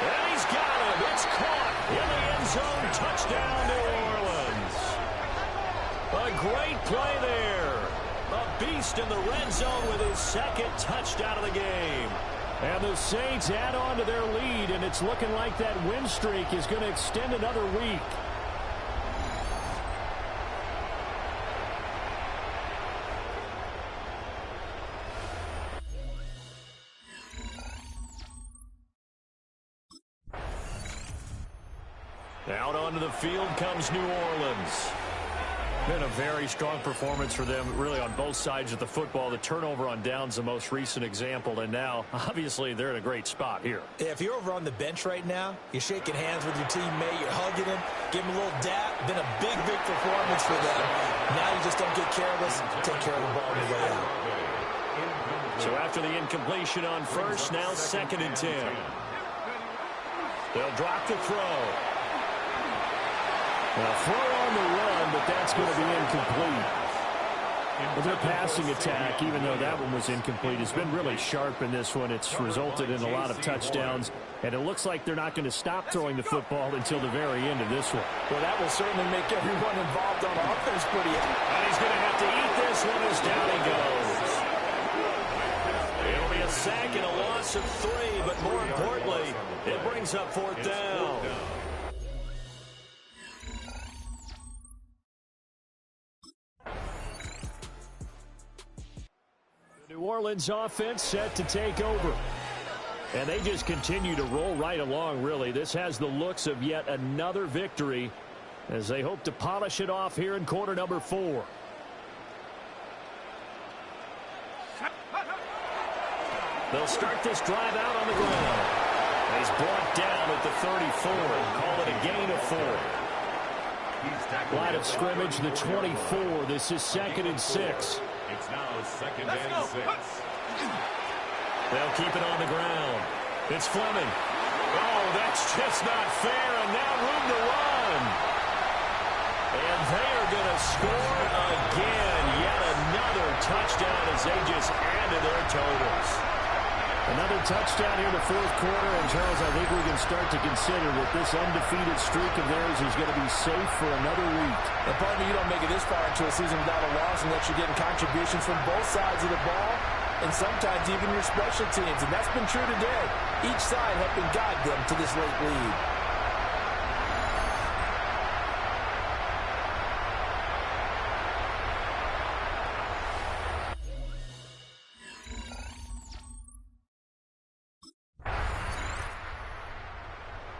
And he's got him. It's caught in the end zone. Touchdown, New Orleans. A great play there. A beast in the red zone with his 2nd touchdown of the game. And the Saints add on to their lead, and it's looking like that win streak is going to extend another week. Out onto the field comes New Orleans. Been a very strong performance for them, really, on both sides of the football. The turnover on downs, the most recent example, and now, obviously, they're in a great spot here. If you're over on the bench right now, you're shaking hands with your teammate, you're hugging him, give him a little dap. Been a big, big performance for them. Now you just don't get careless, take care of the ball on the way out. So after the incompletion on 1st, now 2nd and 10. They'll drop the throw. Well, throw on the run, but that's going to be incomplete. But their passing attack, even though that one was incomplete, has been really sharp in this one. It's resulted in a lot of touchdowns, and it looks like they're not going to stop throwing the football until the very end of this one. Well, that will certainly make everyone involved on offense pretty happy. And he's going to have to eat this one as down he goes. It'll be a sack and a loss of 3, but more importantly, it brings up 4th down. New Orleans offense set to take over. And they just continue to roll right along, really. This has the looks of yet another victory as they hope to polish it off here in quarter number 4. They'll start this drive out on the ground. He's brought down at the 34. Call it a gain of 4. Line of scrimmage, the 24. This is 2nd and 6. It's now 2nd and 6. They'll keep it on the ground. It's Fleming. Oh, that's just not fair, and now room to run. And they are going to score again. Yet another touchdown as they just add to their totals. Another touchdown here in the fourth quarter, and Charles, I think we can start to consider that this undefeated streak of theirs is going to be safe for another week. And pardon me, you don't make it this far into a season without a loss unless you're getting contributions from both sides of the ball, and sometimes even your special teams, and that's been true today. Each side helping guide them to this late lead.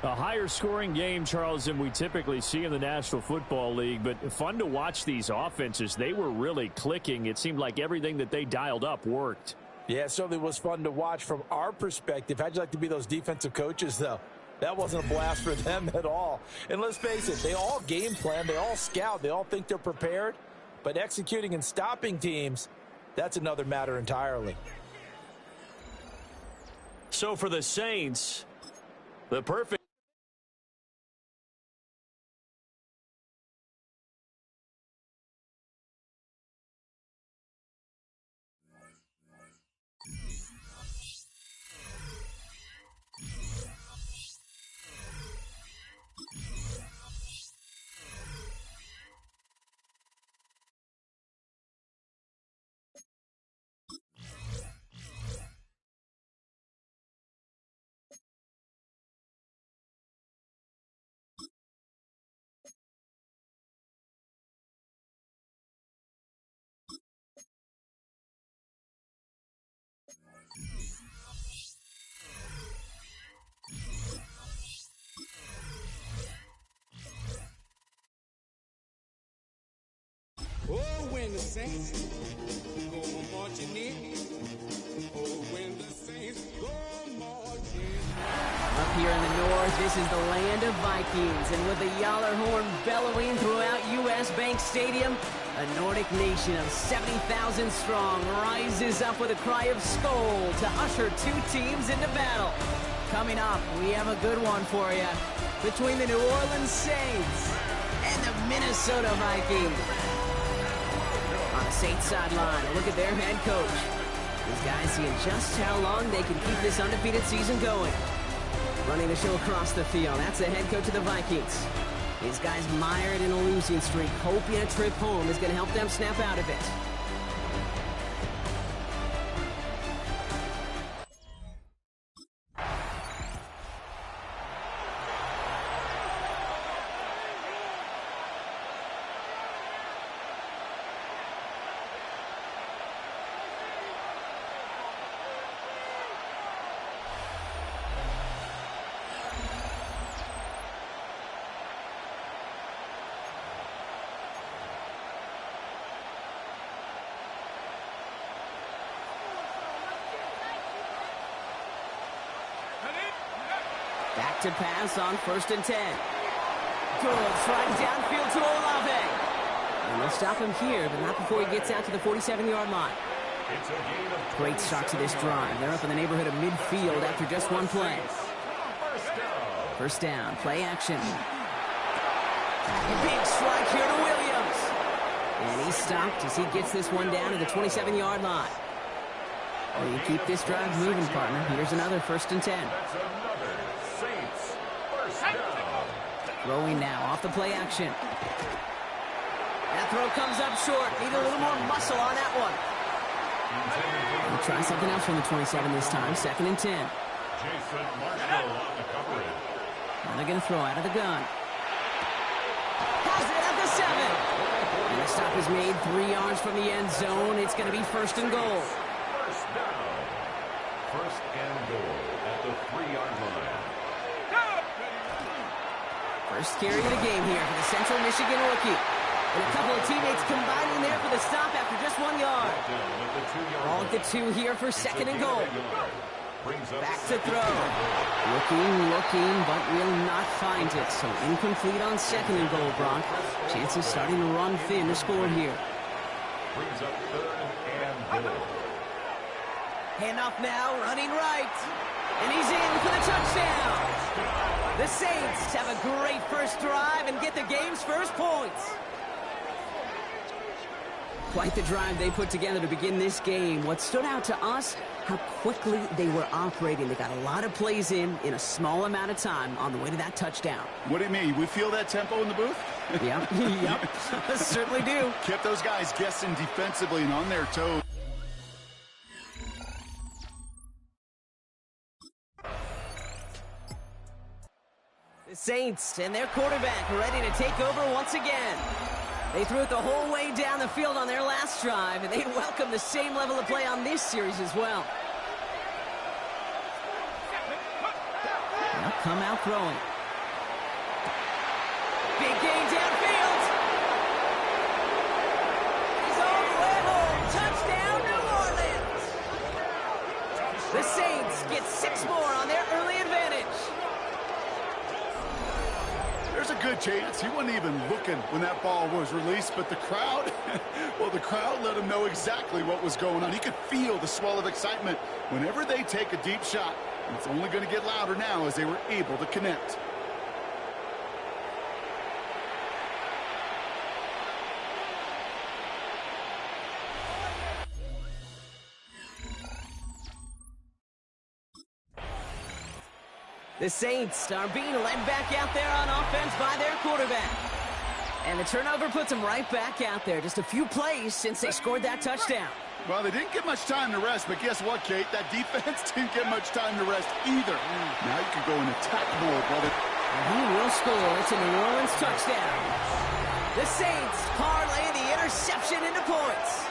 A higher scoring game, Charles, than we typically see in the National Football League, but fun to watch these offenses. They were really clicking. It seemed like everything that they dialed up worked. Yeah, it certainly was fun to watch from our perspective. How'd you like to be those defensive coaches, though? That wasn't a blast for them at all. And let's face it, they all game plan, they all scout, they all think they're prepared, but executing and stopping teams, that's another matter entirely. So for the Saints, the perfect Oh, when the saints go marching in. Oh, when the saints go marching. Up here in the north, this is the land of Vikings, and with the Yaller horn bellowing throughout U.S. Bank Stadium, a Nordic nation of 70,000 strong rises up with a cry of Skol to usher two teams into battle. Coming up, we have a good one for you between the New Orleans Saints and the Minnesota Vikings. On the Saints sideline, a look at their head coach. These guys seeing just how long they can keep this undefeated season going. Running the show across the field, that's the head coach of the Vikings. These guys mired in a losing streak, hoping a trip home is going to help them snap out of it. Back to pass on 1st and 10. Good strike downfield to Olave. And they'll stop him here, but not before he gets out to the 47-yard line. Great start to this drive. They're up in the neighborhood of midfield after just one play. First down, play action. Big strike here to Williams. And he's stopped as he gets this one down to the 27-yard line. Well, you keep this drive moving, partner. Here's another 1st and 10. Throwing now off the play action. That throw comes up short. Need a little more muscle on that one. We'll try something else from the 27 this time. 2nd and 10. Now they're going to throw out of the gun. Has it at the 7. And the stop is made 3 yards from the end zone. It's going to be 1st and goal. First down. 1st and goal at the 3-yard line. First carry of the game here for the Central Michigan rookie. And a couple of teammates combining there for the stop after just 1 yard. Ball at the 2 here for 2nd and goal. Back to throw. Looking, but will not find it. So incomplete on 2nd and goal, Brock. Chances starting to run thin to score here. Brings up 3rd and goal. Handoff now, running right. And he's in for the touchdown. The Saints have a great first drive and get the game's first points. Quite the drive they put together to begin this game. What stood out to us, how quickly they were operating. They got a lot of plays in a small amount of time on the way to that touchdown. What do you mean? We feel that tempo in the booth? Yep, yep, certainly do. Kept those guys guessing defensively and on their toes. The Saints and their quarterback ready to take over once again. They threw it the whole way down the field on their last drive, and they welcome the same level of play on this series as well. They'll come out throwing. Big gain downfield. He's all the way home. Touchdown, New Orleans. The Saints get 6 more on their early advantage. There's a good chance he wasn't even looking when that ball was released, but the crowd, well, the crowd let him know exactly what was going on. He could feel the swell of excitement whenever they take a deep shot. And it's only going to get louder now as they were able to connect. The Saints are being led back out there on offense by their quarterback. And the turnover puts them right back out there. Just a few plays since they scored that touchdown. Well, they didn't get much time to rest, but guess what, Kate? That defense didn't get much time to rest either. Now you can go in attack mode, brother. And he will score. It's a New Orleans touchdown. The Saints parlay the interception into points.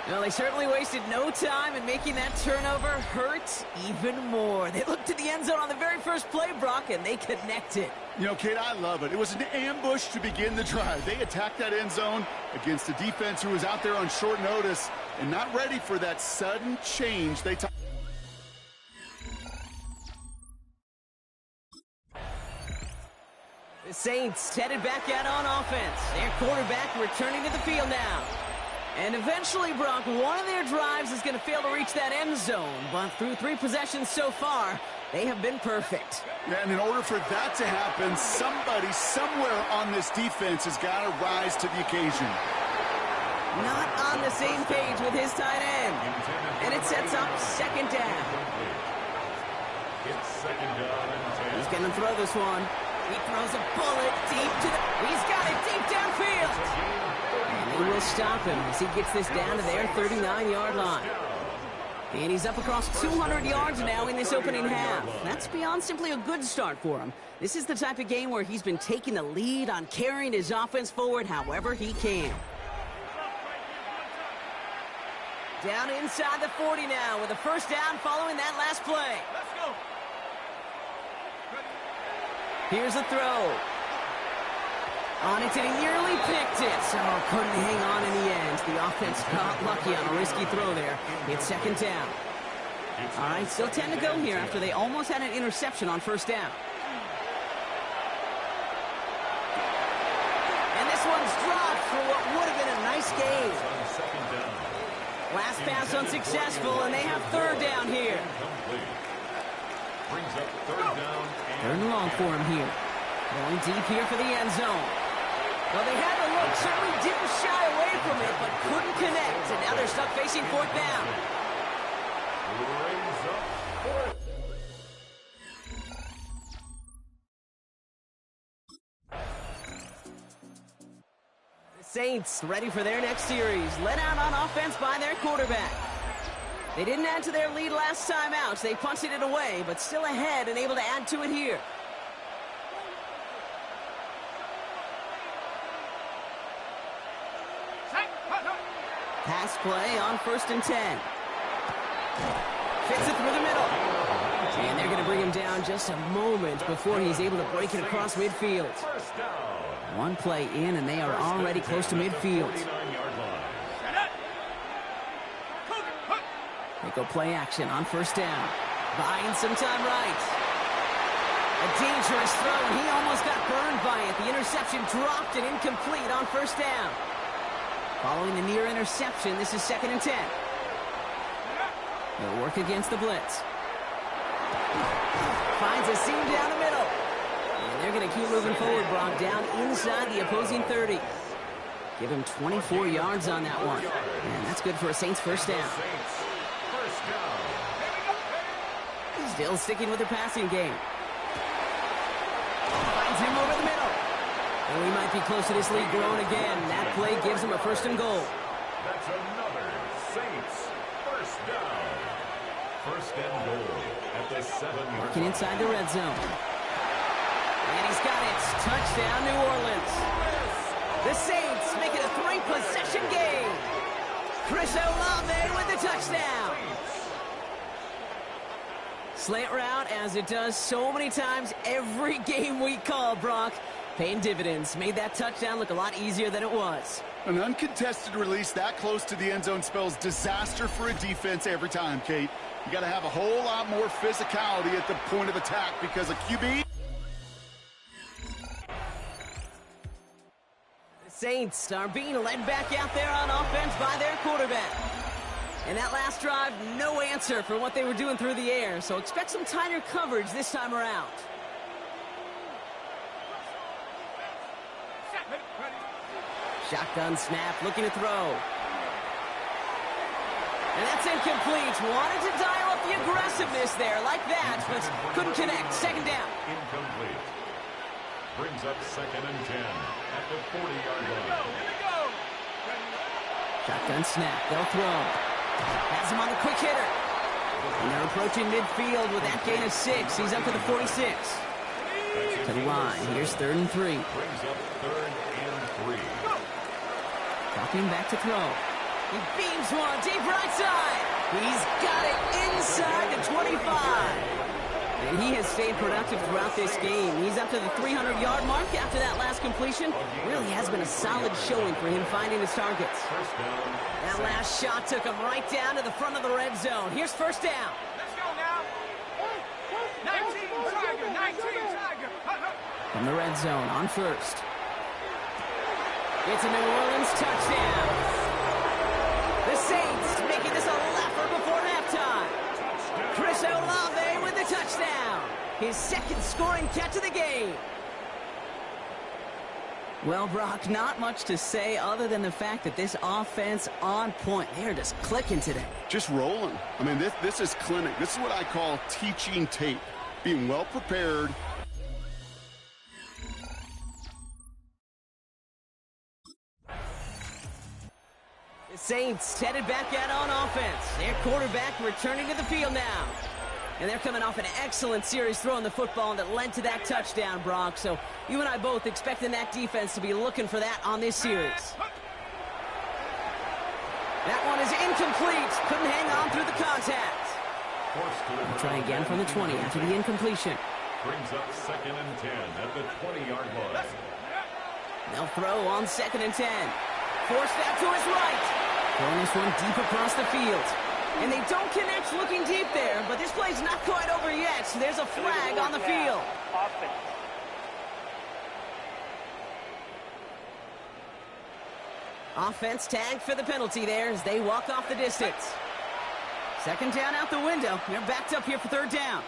Well, they certainly wasted no time in making that turnover hurt even more. They looked to the end zone on the very first play, Brock, and they connected. You know, Kate, I love it. It was an ambush to begin the drive. They attacked that end zone against a defense who was out there on short notice and not ready for that sudden change. The Saints headed back out on offense. Their quarterback returning to the field now. And eventually, Brock, one of their drives is going to fail to reach that end zone. But through 3 possessions so far, they have been perfect. Yeah, and in order for that to happen, somebody somewhere on this defense has got to rise to the occasion. Not on the same page with his tight end. And it sets up second down. It's second down and 10. He's going to throw this one. He throws a bullet deep to the... He's got it deep downfield. And they will stop him as he gets this down to their 39-yard line. And he's up across 200 yards now in this opening half. That's beyond simply a good start for him. This is the type of game where he's been taking the lead on carrying his offense forward however he can. Down inside the 40 now with a first down following that last play. Let's go. Here's a throw. On it, and he nearly picked it. So couldn't hang on in the end. The offense got lucky on a risky throw there. It's second down. All right, still 10 to go here after they almost had an interception on first down. And this one's dropped for what would have been a nice game. Last pass unsuccessful, and they have third down here. Brings up third down. Third and long for him here. Going deep here for the end zone. Well, they had the look, certainly didn't shy away from it, but couldn't connect. And now they're stuck facing fourth down. Brings up fourth. The Saints ready for their next series. Led out on offense by their quarterback. They didn't add to their lead last time out. So they punted it away, but still ahead and able to add to it here. Pass play on first and 10. Fits it through the middle. And they're going to bring him down just a moment before he's able to break it across midfield. One play in, and they are already close to midfield. They go play action on first down. Buying some time right. A dangerous throw, and he almost got burned by it. The interception dropped and incomplete on first down. Following the near interception, this is second and 10. They'll work against the blitz. Finds a seam down the middle. And they're going to keep moving forward, Brock, down inside the opposing 30. Give him 24 yards on that one. And that's good for a Saints first down. Still sticking with the passing game. Finds him over the middle. And we might be close to this lead growing again. That play gives him a first and goal. That's another Saints first down. First and goal at the 7-yard. Working inside the red zone. And he's got it. Touchdown, New Orleans. The Saints make it a 3-possession game. Chris Olave with the touchdown. Slant route, as it does so many times every game we call, Brock. Paying dividends. Made that touchdown look a lot easier than it was. An uncontested release that close to the end zone spells disaster for a defense every time, Kate. You got to have a whole lot more physicality at the point of attack because a QB... The Saints are being led back out there on offense by their quarterback. And that last drive, no answer for what they were doing through the air, so expect some tighter coverage this time around. Shotgun snap, looking to throw. And that's incomplete. Wanted to dial up the aggressiveness there like that, but couldn't connect. Second down. Incomplete. Brings up 2nd and 10 at the 40-yard line. Shotgun snap, they'll throw. Has him on the quick hitter. And they're approaching midfield with that gain of 6. He's up to the 46. To the line. Here's 3rd and 3. Brings up 3rd and 3. Dropping back to throw. He beams one deep right side. He's got it inside the 25. And he has stayed productive throughout this game. He's up to the 300-yard mark after that last completion. Really has been a solid showing for him finding his targets. That last shot took him right down to the front of the red zone. Here's first down. Let's go now. 19 Tiger, 19 Tiger. From the red zone on first. It's a New Orleans touchdown. The Saints making this a laugher before halftime. Chris Olave with the touchdown. His second scoring catch of the game. Well, Brock, not much to say other than the fact that this offense on point. They're just clicking today. Just rolling. I mean, this is clinic. This is what I call teaching tape. Being well prepared. The Saints headed back out on offense. Their quarterback returning to the field now. And they're coming off an excellent series throwing the football that led to that touchdown, Brock. So you and I both expecting that defense to be looking for that on this series. That one is incomplete. Couldn't hang on through the contact. We'll try again from the 20 after the incompletion. Brings up 2nd and 10 at the 20-yard line. They'll throw on 2nd and 10. Forced that to his right. Throwing this one deep across the field. And they don't connect looking deep there, but this play's not quite over yet. So there's a flag on the field. Offense tagged for the penalty there as they walk off the distance. Second down out the window. They're backed up here for third down.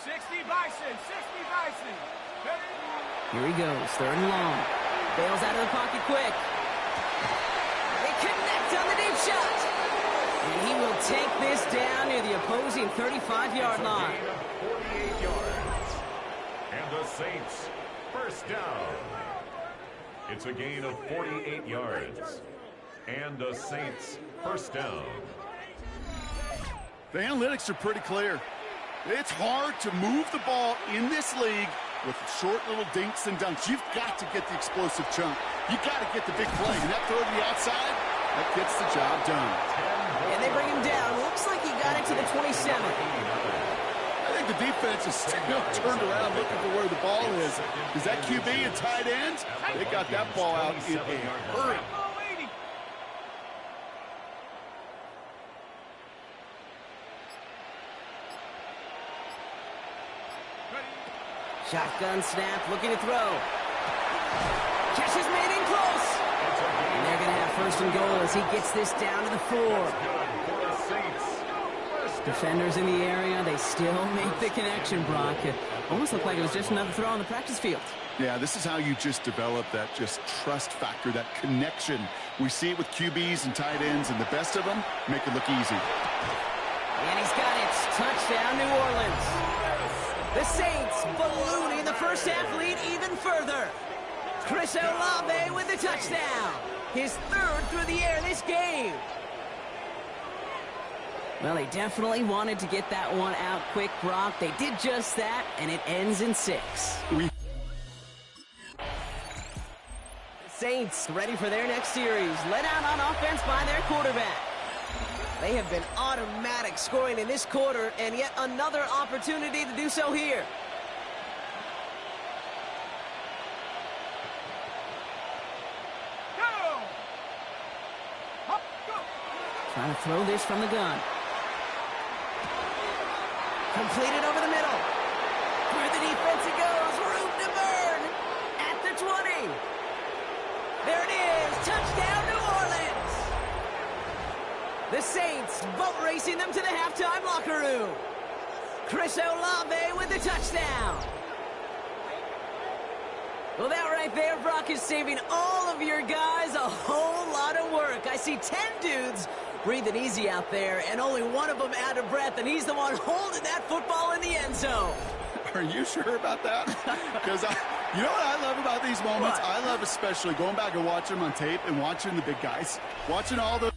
60 Bison, 60 Bison. Here he goes, third and long. Bails out of the pocket quick. They connect on the deep shot. And he will take this down near the opposing 35-yard line. 48 yards. And the Saints first down. It's a gain of 48 yards. And the Saints first down. The analytics are pretty clear. It's hard to move the ball in this league with short little dinks and dunks. You've got to get the explosive chunk. You've got to get the big play. And that throw to the outside, that gets the job done. And they bring him down. Looks like he got it to the 27. I think the defense is still turned around looking for where the ball is. Is that QB and tight end? They got that ball out in a hurry. Shotgun snap, looking to throw. Catch is made in close. And they're going to have first and goal as he gets this down to the 4. Defenders in the area, they still make the connection, Brock. It almost looked like it was just another throw on the practice field. Yeah, this is how you just develop that just trust factor, that connection. We see it with QBs and tight ends, and the best of them make it look easy. And he's got it. Touchdown, New Orleans. The Saints ballooning the first half lead even further. Chris Olave with the touchdown. His third through the air this game. Well, they definitely wanted to get that one out quick, Brock. They did just that, and it ends in 6. The Saints ready for their next series. Led out on offense by their quarterback. They have been automatic scoring in this quarter, and yet another opportunity to do so here. Trying to throw this from the gun. Completed over the middle. Through the defense it goes. Room to burn. At the 20. There it is. Touchdown, New Orleans. The Saints boat racing them to the halftime locker room. Chris Olave with the touchdown. Well, that right there, Brock, is saving all of your guys a whole lot of work. I see 10 dudes breathing easy out there, and only one of them out of breath, and he's the one holding that football in the end zone. Are you sure about that? Because you know what I love about these moments? What? I love especially going back and watching them on tape and watching the big guys. Watching all the...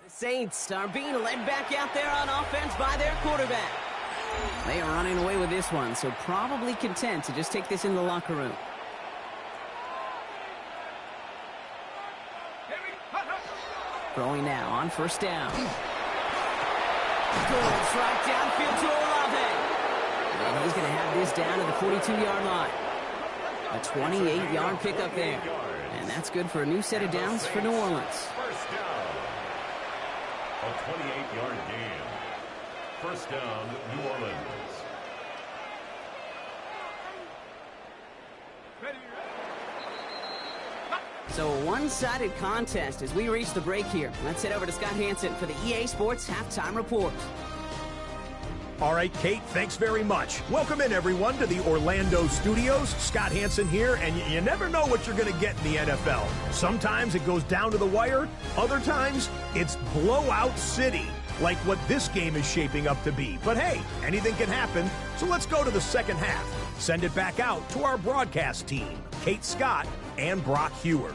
Saints are being led back out there on offense by their quarterback. They are running away with this one, so probably content to just take this in the locker room. Throwing now on first down. Goes right downfield to Olave. And he's going to have this down to the 42-yard line. A 28-yard pickup there. And that's good for a new set of downs for New Orleans. First down. A 28-yard gain. First down, New Orleans. So a one-sided contest as we reach the break here. Let's head over to Scott Hansen for the EA Sports Halftime Report. All right, Kate, thanks very much. Welcome in, everyone, to the Orlando studios. Scott Hansen here, and you never know what you're going to get in the NFL. Sometimes it goes down to the wire. Other times, it's blowout city, like what this game is shaping up to be. But hey, anything can happen, so let's go to the second half. Send it back out to our broadcast team, Kate Scott and Brock Heward.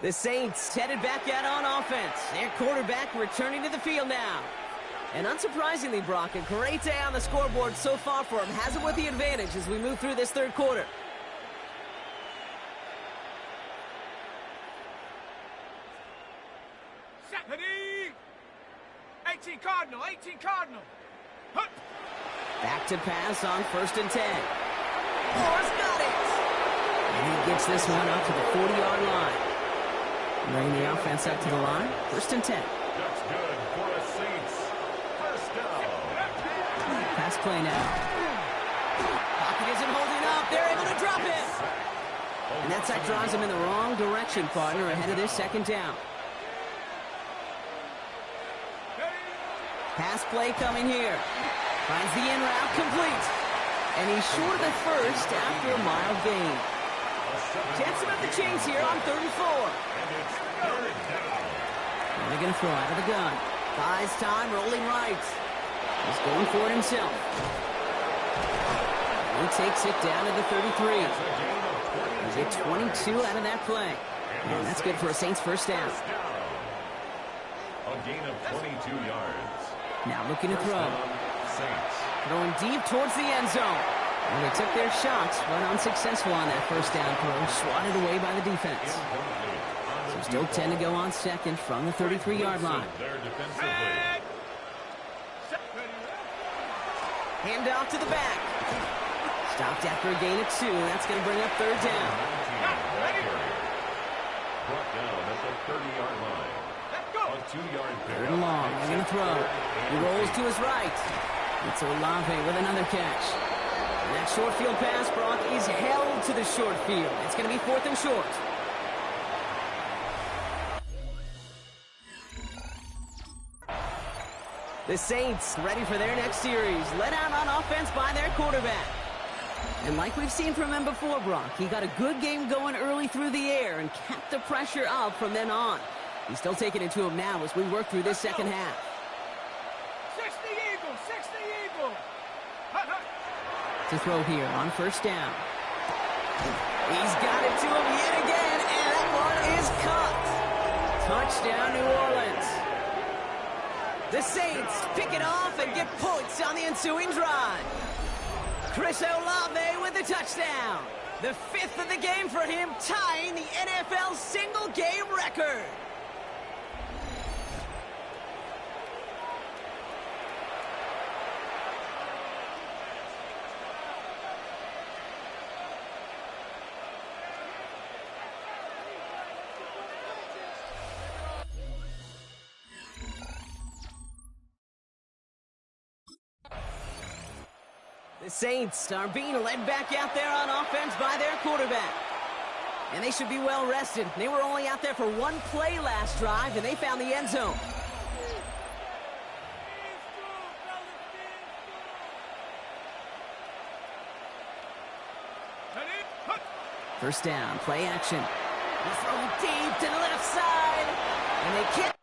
The Saints headed back out on offense. Their quarterback returning to the field now. And unsurprisingly, Brock, a great day on the scoreboard so far for him. Has him with the advantage as we move through this third quarter. Ready? 18 Cardinal, 18 Cardinal. Hup. Back to pass on first and 10. Moore's got it. And he gets this one up to the 40-yard line. Bring the offense up to the line. First and 10. That's good for the Saints. First down. Pass play now. Pocket isn't holding up. They're able to drop it. And that sack drives him in the wrong direction, partner, ahead of this second down. Pass play coming here. Finds the in route complete. And he's short of the first after a mild gain. Chance about the chains here on 3rd and 4. And they're going to throw out of the gun. Buys time, rolling right. He's going for it himself. And he takes it down to the 33. He's at 22 out of that play. And that's good for a Saints first down. A gain of 22 yards. Now looking to throw. Throwing deep towards the end zone. And they took their shots, but unsuccessful on that first down throw. Swatted away by the defense. So still 10 to go on second from the 33-yard line. Hand off to the back. Stopped after a gain of 2. That's going to bring up third down. Brought down at the 30-yard line. A A 2-yard Third pickup. and long. They're going to throw. He rolls to his right. It's Olave with another catch. And that short field pass, Brock, is held to the short field. It's going to be 4th and short. The Saints ready for their next series. Let out on offense by their quarterback. And like we've seen from him before, Brock, he got a good game going early through the air and kept the pressure up from then on. He's still taking it to him now as we work through this second half. 60 Eagle, 60 Eagle. To throw here on first down. He's got it to him yet again, and that one is caught. Touchdown, New Orleans. The Saints pick it off and get points on the ensuing drive. Chris Olave with the touchdown. The 5th of the game for him, tying the NFL single-game record. The Saints are being led back out there on offense by their quarterback. And they should be well rested. They were only out there for one play last drive, and they found the end zone. First down, play action. They throw deep to the left side, and they can't.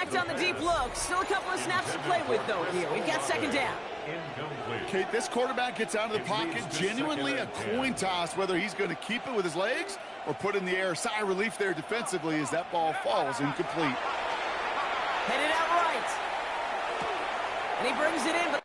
Checked on the deep look. Still a couple of snaps to play with, though, here. We've got second down. Kate, this quarterback gets out of the pocket, genuinely a coin toss whether he's going to keep it with his legs or put in the air. Sigh of relief there defensively as that ball falls incomplete. Headed out right. And he brings it in, but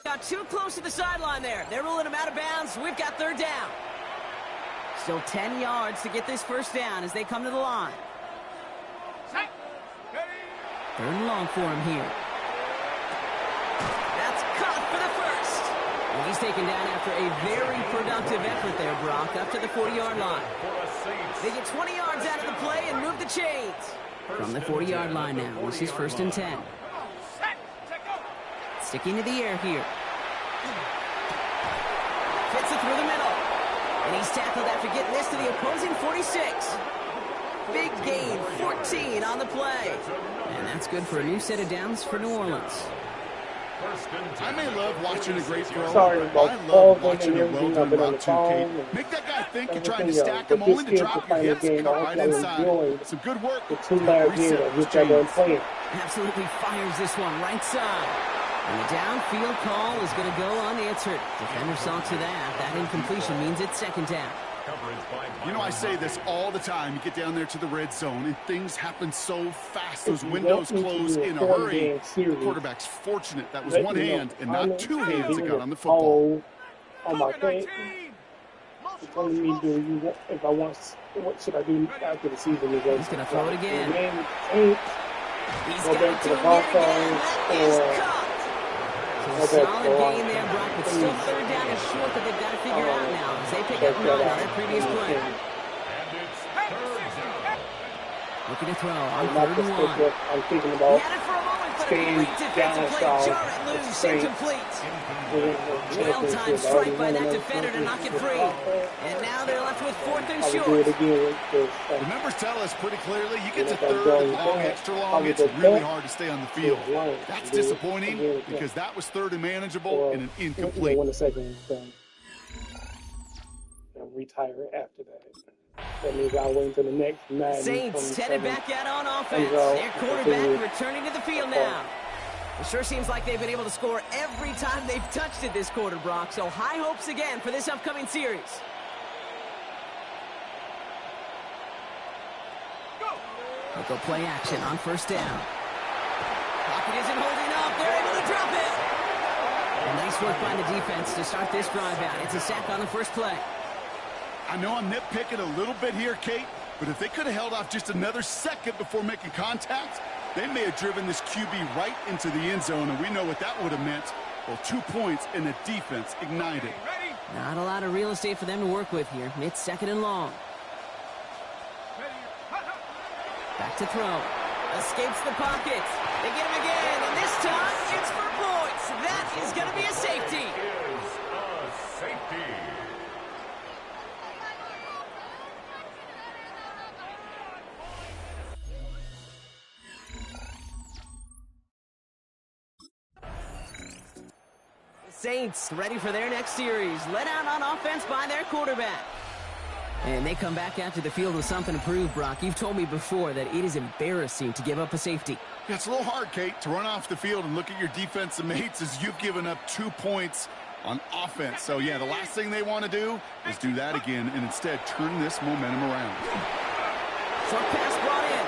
Got too close to the sideline there. They're ruling him out of bounds. We've got third down. Still 10 yards to get this first down as they come to the line. Third and long for him here. That's caught for the first. And he's taken down after a very productive effort there, Brock, up to the 40-yard line. They get 20 yards out of the play and move the chains. From the 40-yard line now, this is first and 10. Sticking to the air here. Fits it through the middle. And he's tackled after getting this to the opposing 46. Big gain, 14 on the play. And that's good for a new set of downs for New Orleans. I may love watching a great throw, Sorry, but I love watching a well-done route too, Kate. Make that guy think you're trying to stack him only to drop your hips and cut right inside. Some good work. The two last years of which I've been playing. Absolutely fires this one right side. And the downfield call is going to go unanswered. Defender saw to that. That incompletion means it's second down. You know, I say this all the time. You get down there to the red zone, and things happen so fast. Those windows close in a hurry. The quarterback's fortunate. That was one hand and not two hands that got on the football. On my thing, it's telling me, if I want, what should I do after the season is over? He's going to throw it again. Go back to the ball phone, or solid gain there, Brock, but still third down is short that they've got to figure out now as they pick up 9 on that previous play. Looking to throw on third and 1. I'm thinking about staying down south. Loose, incomplete. Well-timed strike by that defender to knock it free. And now they're left with fourth and short. The numbers tell us pretty clearly, you get to third and long, extra long, it's really hard to stay on the field. That's disappointing because that was third and manageable and an incomplete. When the second is done, I'll retire after that. That means I'll wait until the next Madden. Saints headed back out on offense. Their quarterback returning to the field now. It sure seems like they've been able to score every time they've touched it this quarter, Brock. So high hopes again for this upcoming series. They'll go play action on first down. Pocket isn't holding up. They're able to drop it. And nice work by the defense to start this drive out. It's a sack on the first play. I know I'm nitpicking a little bit here, Kate, but if they could have held off just another second before making contact, they may have driven this QB right into the end zone, and we know what that would have meant. Well, 2 points and the defense ignited. Not a lot of real estate for them to work with here. It's second and long. Back to throw. Escapes the pocket. They get him again, and this time it's for points. That is going to be a safety. Saints ready for their next series. Let out on offense by their quarterback. And they come back out to the field with something to prove, Brock. You've told me before that it is embarrassing to give up a safety. Yeah, it's a little hard, Kate, to run off the field and look at your defensive mates as you've given up 2 points on offense. So, yeah, the last thing they want to do is do that again and instead turn this momentum around. Short pass brought in.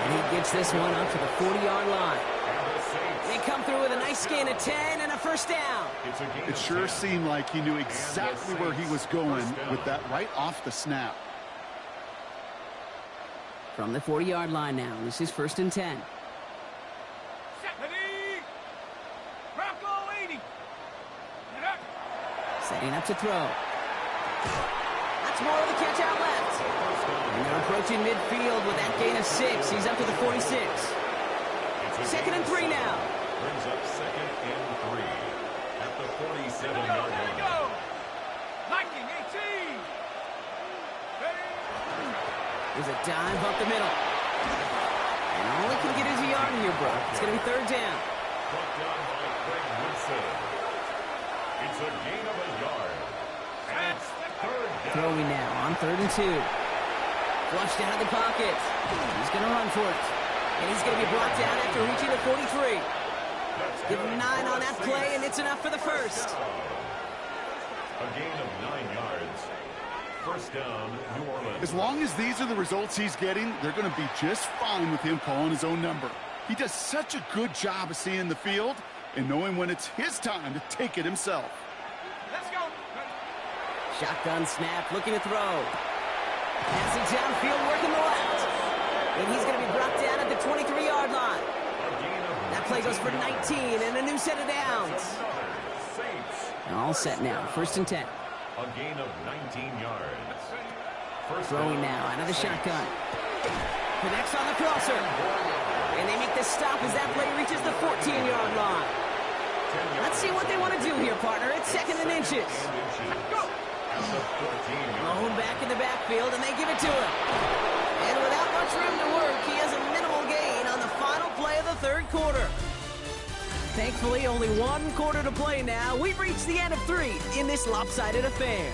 And he gets this one up to the 40-yard line. They come through with a nice gain of 10 and a first down. It sure seemed like he knew exactly where he was going with that right off the snap. From the 40-yard line now, this is first and 10. Setting up to throw. That's more of the catch out left. And they're approaching midfield with that gain of 6. He's up to the 46. Second and 3 now. Brings up second and 3 at the 47-yard line. Viking 18. There's a dive up the middle. And all he can get is a yard here, Brock. It's going to be third down. Brought down by Craig Woodson. It's a gain of a yard. And it's third down. Throwing now on third and 2. Flushed out of the pocket. He's going to run for it. And he's going to be brought down after reaching the 43. Give him 9 on that play, and it's enough for the first. A gain of 9 yards. First down, New Orleans. As long as these are the results he's getting, they're going to be just fine with him calling his own number. He does such a good job of seeing the field, and knowing when it's his time to take it himself. Let's go. Shotgun snap, looking to throw. Passing downfield, working the left. And he's going to be brought down at the 23-yard line. That play goes for 19 and a new set of downs. All set now, 1st and 10. A gain of 19 yards. Throwing now, out of the shotgun. Connects on the crosser. And they make the stop as that play reaches the 14-yard line. Let's see what they want to do here, partner. It's 2nd and inches. Blown back in the backfield, and they give it to him. And without much room to work, he has a minimal gain on the final play of the 3rd quarter. Thankfully, only 1 quarter to play now. We've reached the end of 3 in this lopsided affair.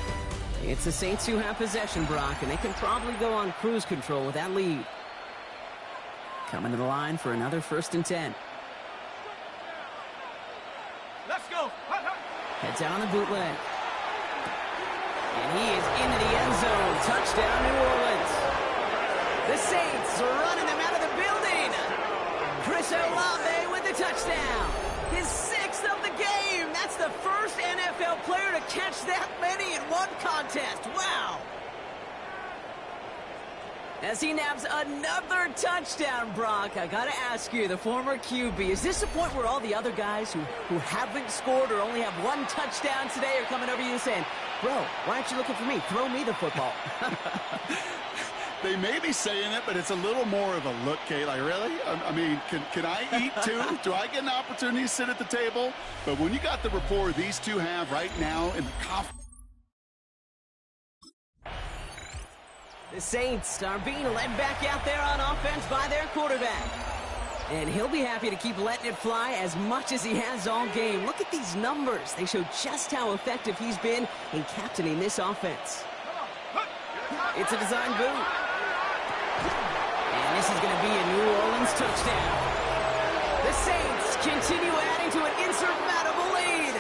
It's the Saints who have possession, Brock, and they can probably go on cruise control with that lead. Coming to the line for another 1st and 10. Let's go. Heads out on the bootleg. And he is into the end zone. Touchdown, New Orleans. The Saints are running them out of the building. Chris Olave with the touchdown. His 6th of the game. That's the first NFL player to catch that many in one contest. Wow. As he naps another touchdown, Brock, I got to ask you, the former QB, is this a point where all the other guys who haven't scored or only have 1 touchdown today are coming over you saying, bro, why aren't you looking for me? Throw me the football. They may be saying it, but it's a little more of a look, Kate. Like, really? I mean, can I eat too? Do I get an opportunity to sit at the table? But when you got the rapport these two have right now in the conference, the Saints are being led back out there on offense by their quarterback. And he'll be happy to keep letting it fly as much as he has all game. Look at these numbers. They show just how effective he's been in captaining this offense. It's a design boot. And this is going to be a New Orleans touchdown. The Saints continue adding to an insurmountable lead.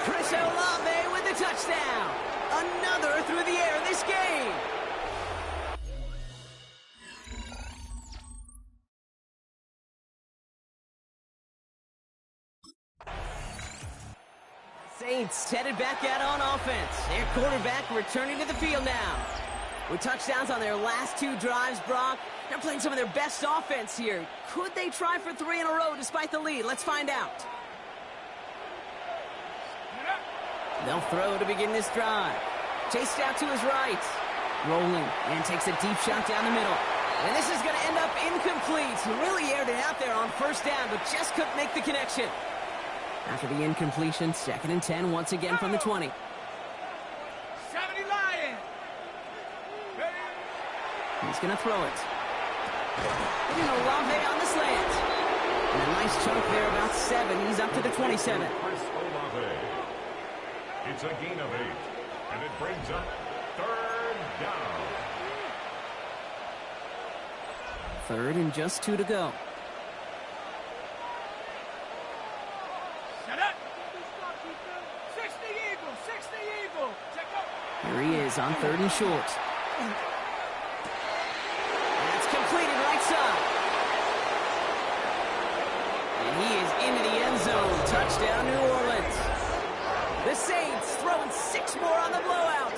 Chris Olave with the touchdown. Another through the air this game. Saints headed back out on offense. Their quarterback returning to the field now. With touchdowns on their last 2 drives, Brock, they're playing some of their best offense here. Could they try for 3 in a row despite the lead? Let's find out. They'll throw to begin this drive. Chased out to his right. Rolling and takes a deep shot down the middle. And this is going to end up incomplete. He really aired it out there on 1st down, but just couldn't make the connection. After the incompletion, 2nd and 10 once again from the 20. 70 Lions. He's going to throw it. And Olave on the slant. And a nice chunk there, about 7. He's up to the 27. Chris Olave. It's a gain of 8. And it brings up 3rd down. 3rd and just 2 to go. Set up. 60 Eagle. 60 Eagle. Check up. Here he is on 3rd and short. That's completed right side. And he is into the end zone. Touchdown, New Orleans. The Saints throwing 6 more on the blowout.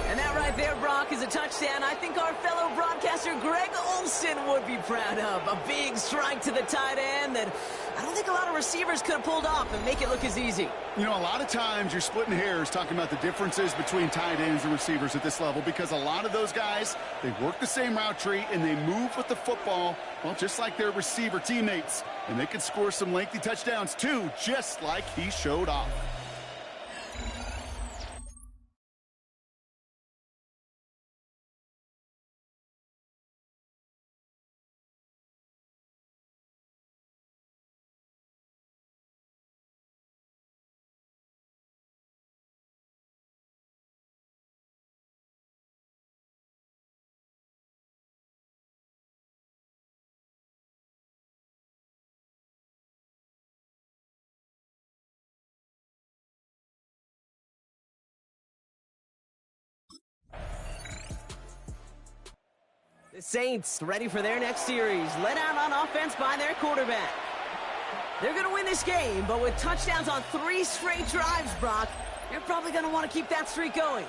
And that right there, Brock, is a touchdown I think our fellow broadcaster Greg Olsen would be proud of. A big strike to the tight end that I don't think a lot of receivers could have pulled off and make it look as easy. you know, a lot of times you're splitting hairs talking about the differences between tight ends and receivers at this level because a lot of those guys, they work the same route tree and they move with the football, well, just like their receiver teammates. And they can score some lengthy touchdowns too, just like he showed off. The Saints ready for their next series, led out on offense by their quarterback. They're going to win this game, but with touchdowns on 3 straight drives, Brock, they're probably going to want to keep that streak going.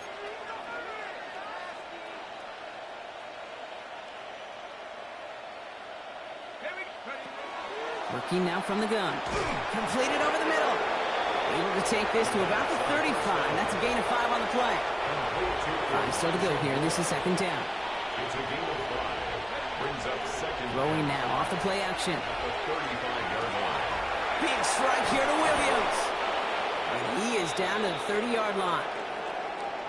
Working now from the gun. Completed over the middle. Able to take this to about the 35. That's a gain of 5 on the play. 5 still to go here. This is second down. It's a gain of 5. Brings up second. Throwing now off the play action. At the 35-yard line. Big strike here to Williams. And he is down to the 30-yard line.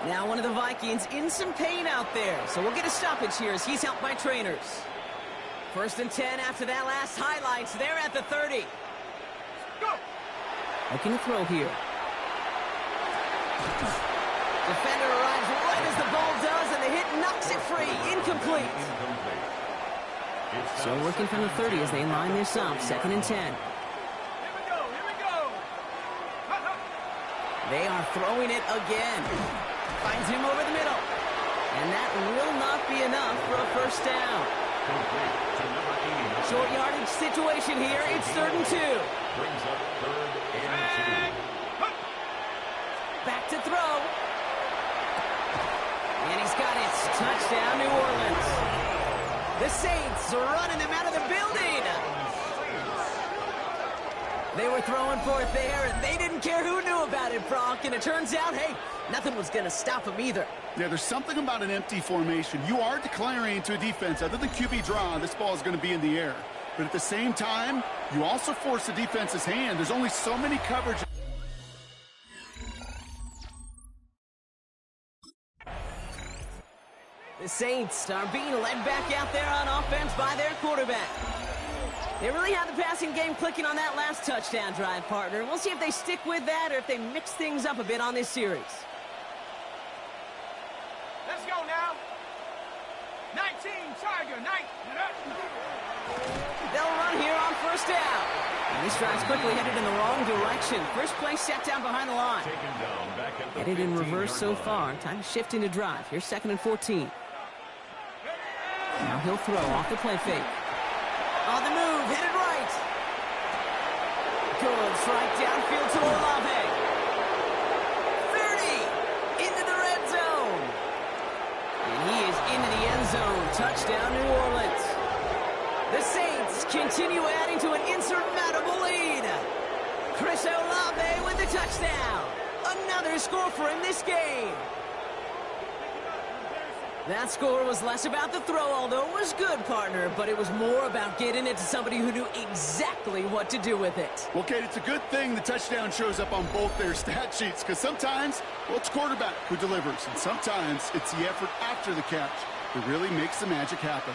Now one of the Vikings in some pain out there. So we'll get a stoppage here as he's helped by trainers. First and 10 after that last highlights. They're at the 30. Go! Looking to throw here. Defender arrives right as the ball does, and the hit knocks it free. Incomplete. So working from the 30 as they line this up. Second and 10. Here we go, here we go! They are throwing it again. Finds him over the middle. And that will not be enough for a first down. Short yardage situation here. It's 3rd and 2. Brings up 3rd and 2. Back to throw. And he's got it. Touchdown, New Orleans. The Saints are running them out of the building. They were throwing for it there, and they didn't care who knew about it, Brock. And it turns out, hey, nothing was going to stop them either. Yeah, there's something about an empty formation. You are declaring to a defense, other than QB draw, this ball is going to be in the air. But at the same time, you also force the defense's hand. There's only so many coverage. The Saints are being led back out there on offense by their quarterback. They really have the passing game clicking on that last touchdown drive, partner. We'll see if they stick with that or if they mix things up a bit on this series. Let's go now. 19, Tiger, 19. They'll run here on first down. And this drive's quickly headed in the wrong direction. First play set down behind the line. Headed in reverse so far. Time to shift into drive. Here's 2nd and 14. Now he'll throw off the play fake. On the move, headed right. Good strike downfield to Olave. 30 into the red zone. And he is into the end zone. Touchdown, New Orleans. The Saints continue adding to an insurmountable lead. Chris Olave with the touchdown. Another score for him this game. That score was less about the throw, although it was good, partner, but it was more about getting it to somebody who knew exactly what to do with it. Well, Kate, it's a good thing the touchdown shows up on both their stat sheets, because sometimes, well, it's quarterback who delivers, and sometimes it's the effort after the catch that really makes the magic happen.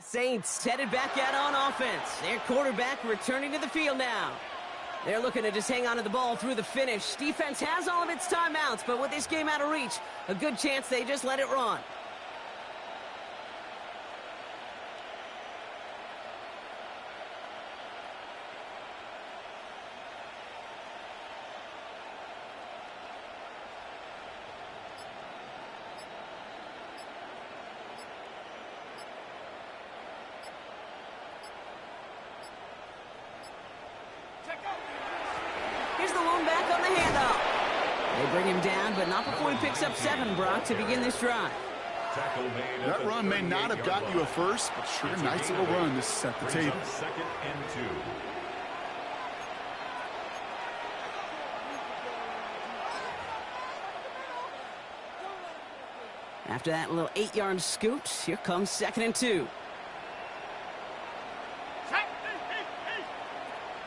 Saints headed back out on offense. Their quarterback returning to the field now. They're looking to just hang on to the ball through the finish. Defense has all of its timeouts, but with this game out of reach, a good chance they just let it run. back on the handoff. They bring him down, but not before he picks up 7, Brock, to begin this drive. That run may not have gotten you a first, but sure, nice little run to set the table. Second and 2. After that little 8-yard scoot, here comes 2nd and 2.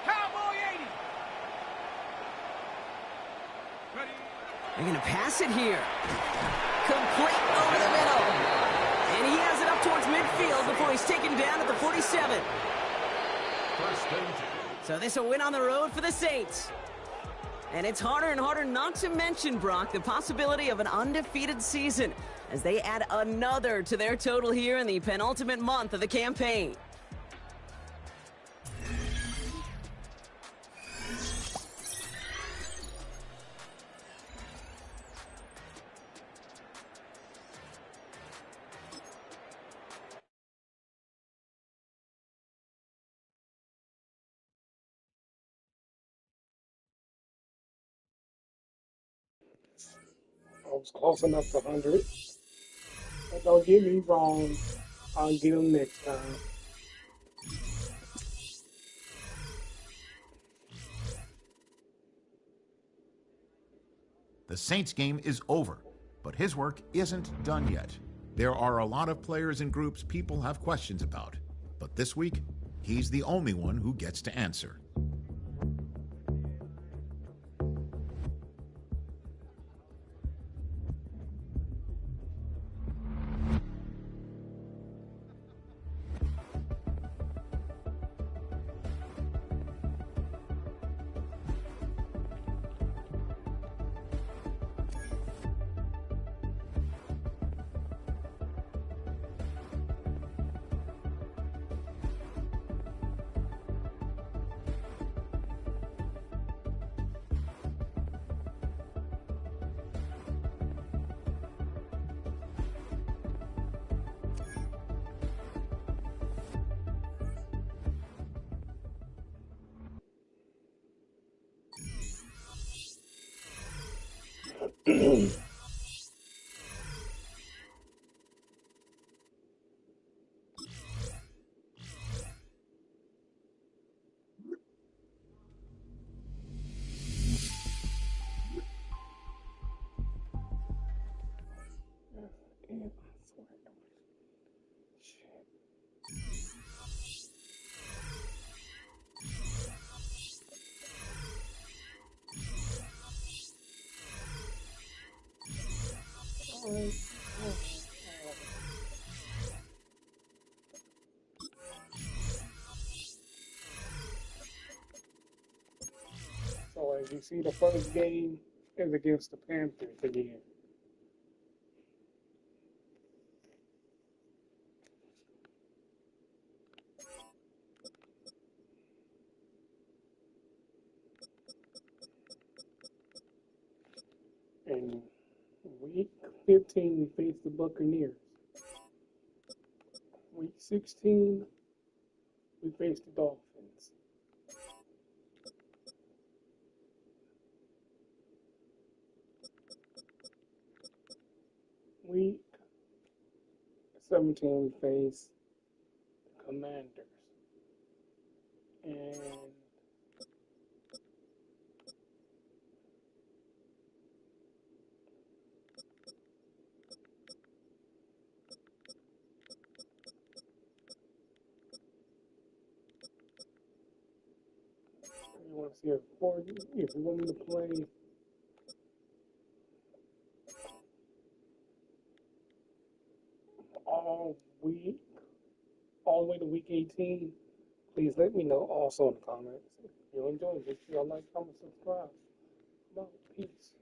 Cowboy 80. They're going to pass it here. Complete over the middle. And he has it up towards midfield before he's taken down at the 47. First and 2. So this a win on the road for the Saints. And it's harder and harder not to mention, Brock, the possibility of an undefeated season as they add another to their total here in the penultimate month of the campaign. I was close enough to 100. But don't get me wrong, I'll get them next time. The Saints game is over, but his work isn't done yet. There are a lot of players and groups people have questions about, but this week, he's the only one who gets to answer. So as you see, the first game is against the Panthers again. And week 15, we face the Buccaneers. Week 16, we face the Dolphins. Week 17, we face the Commanders. And you want to see if you want me to play all week, all the way to week 18, please let me know also in the comments. If you enjoy this, y'all like, comment, subscribe. No, peace.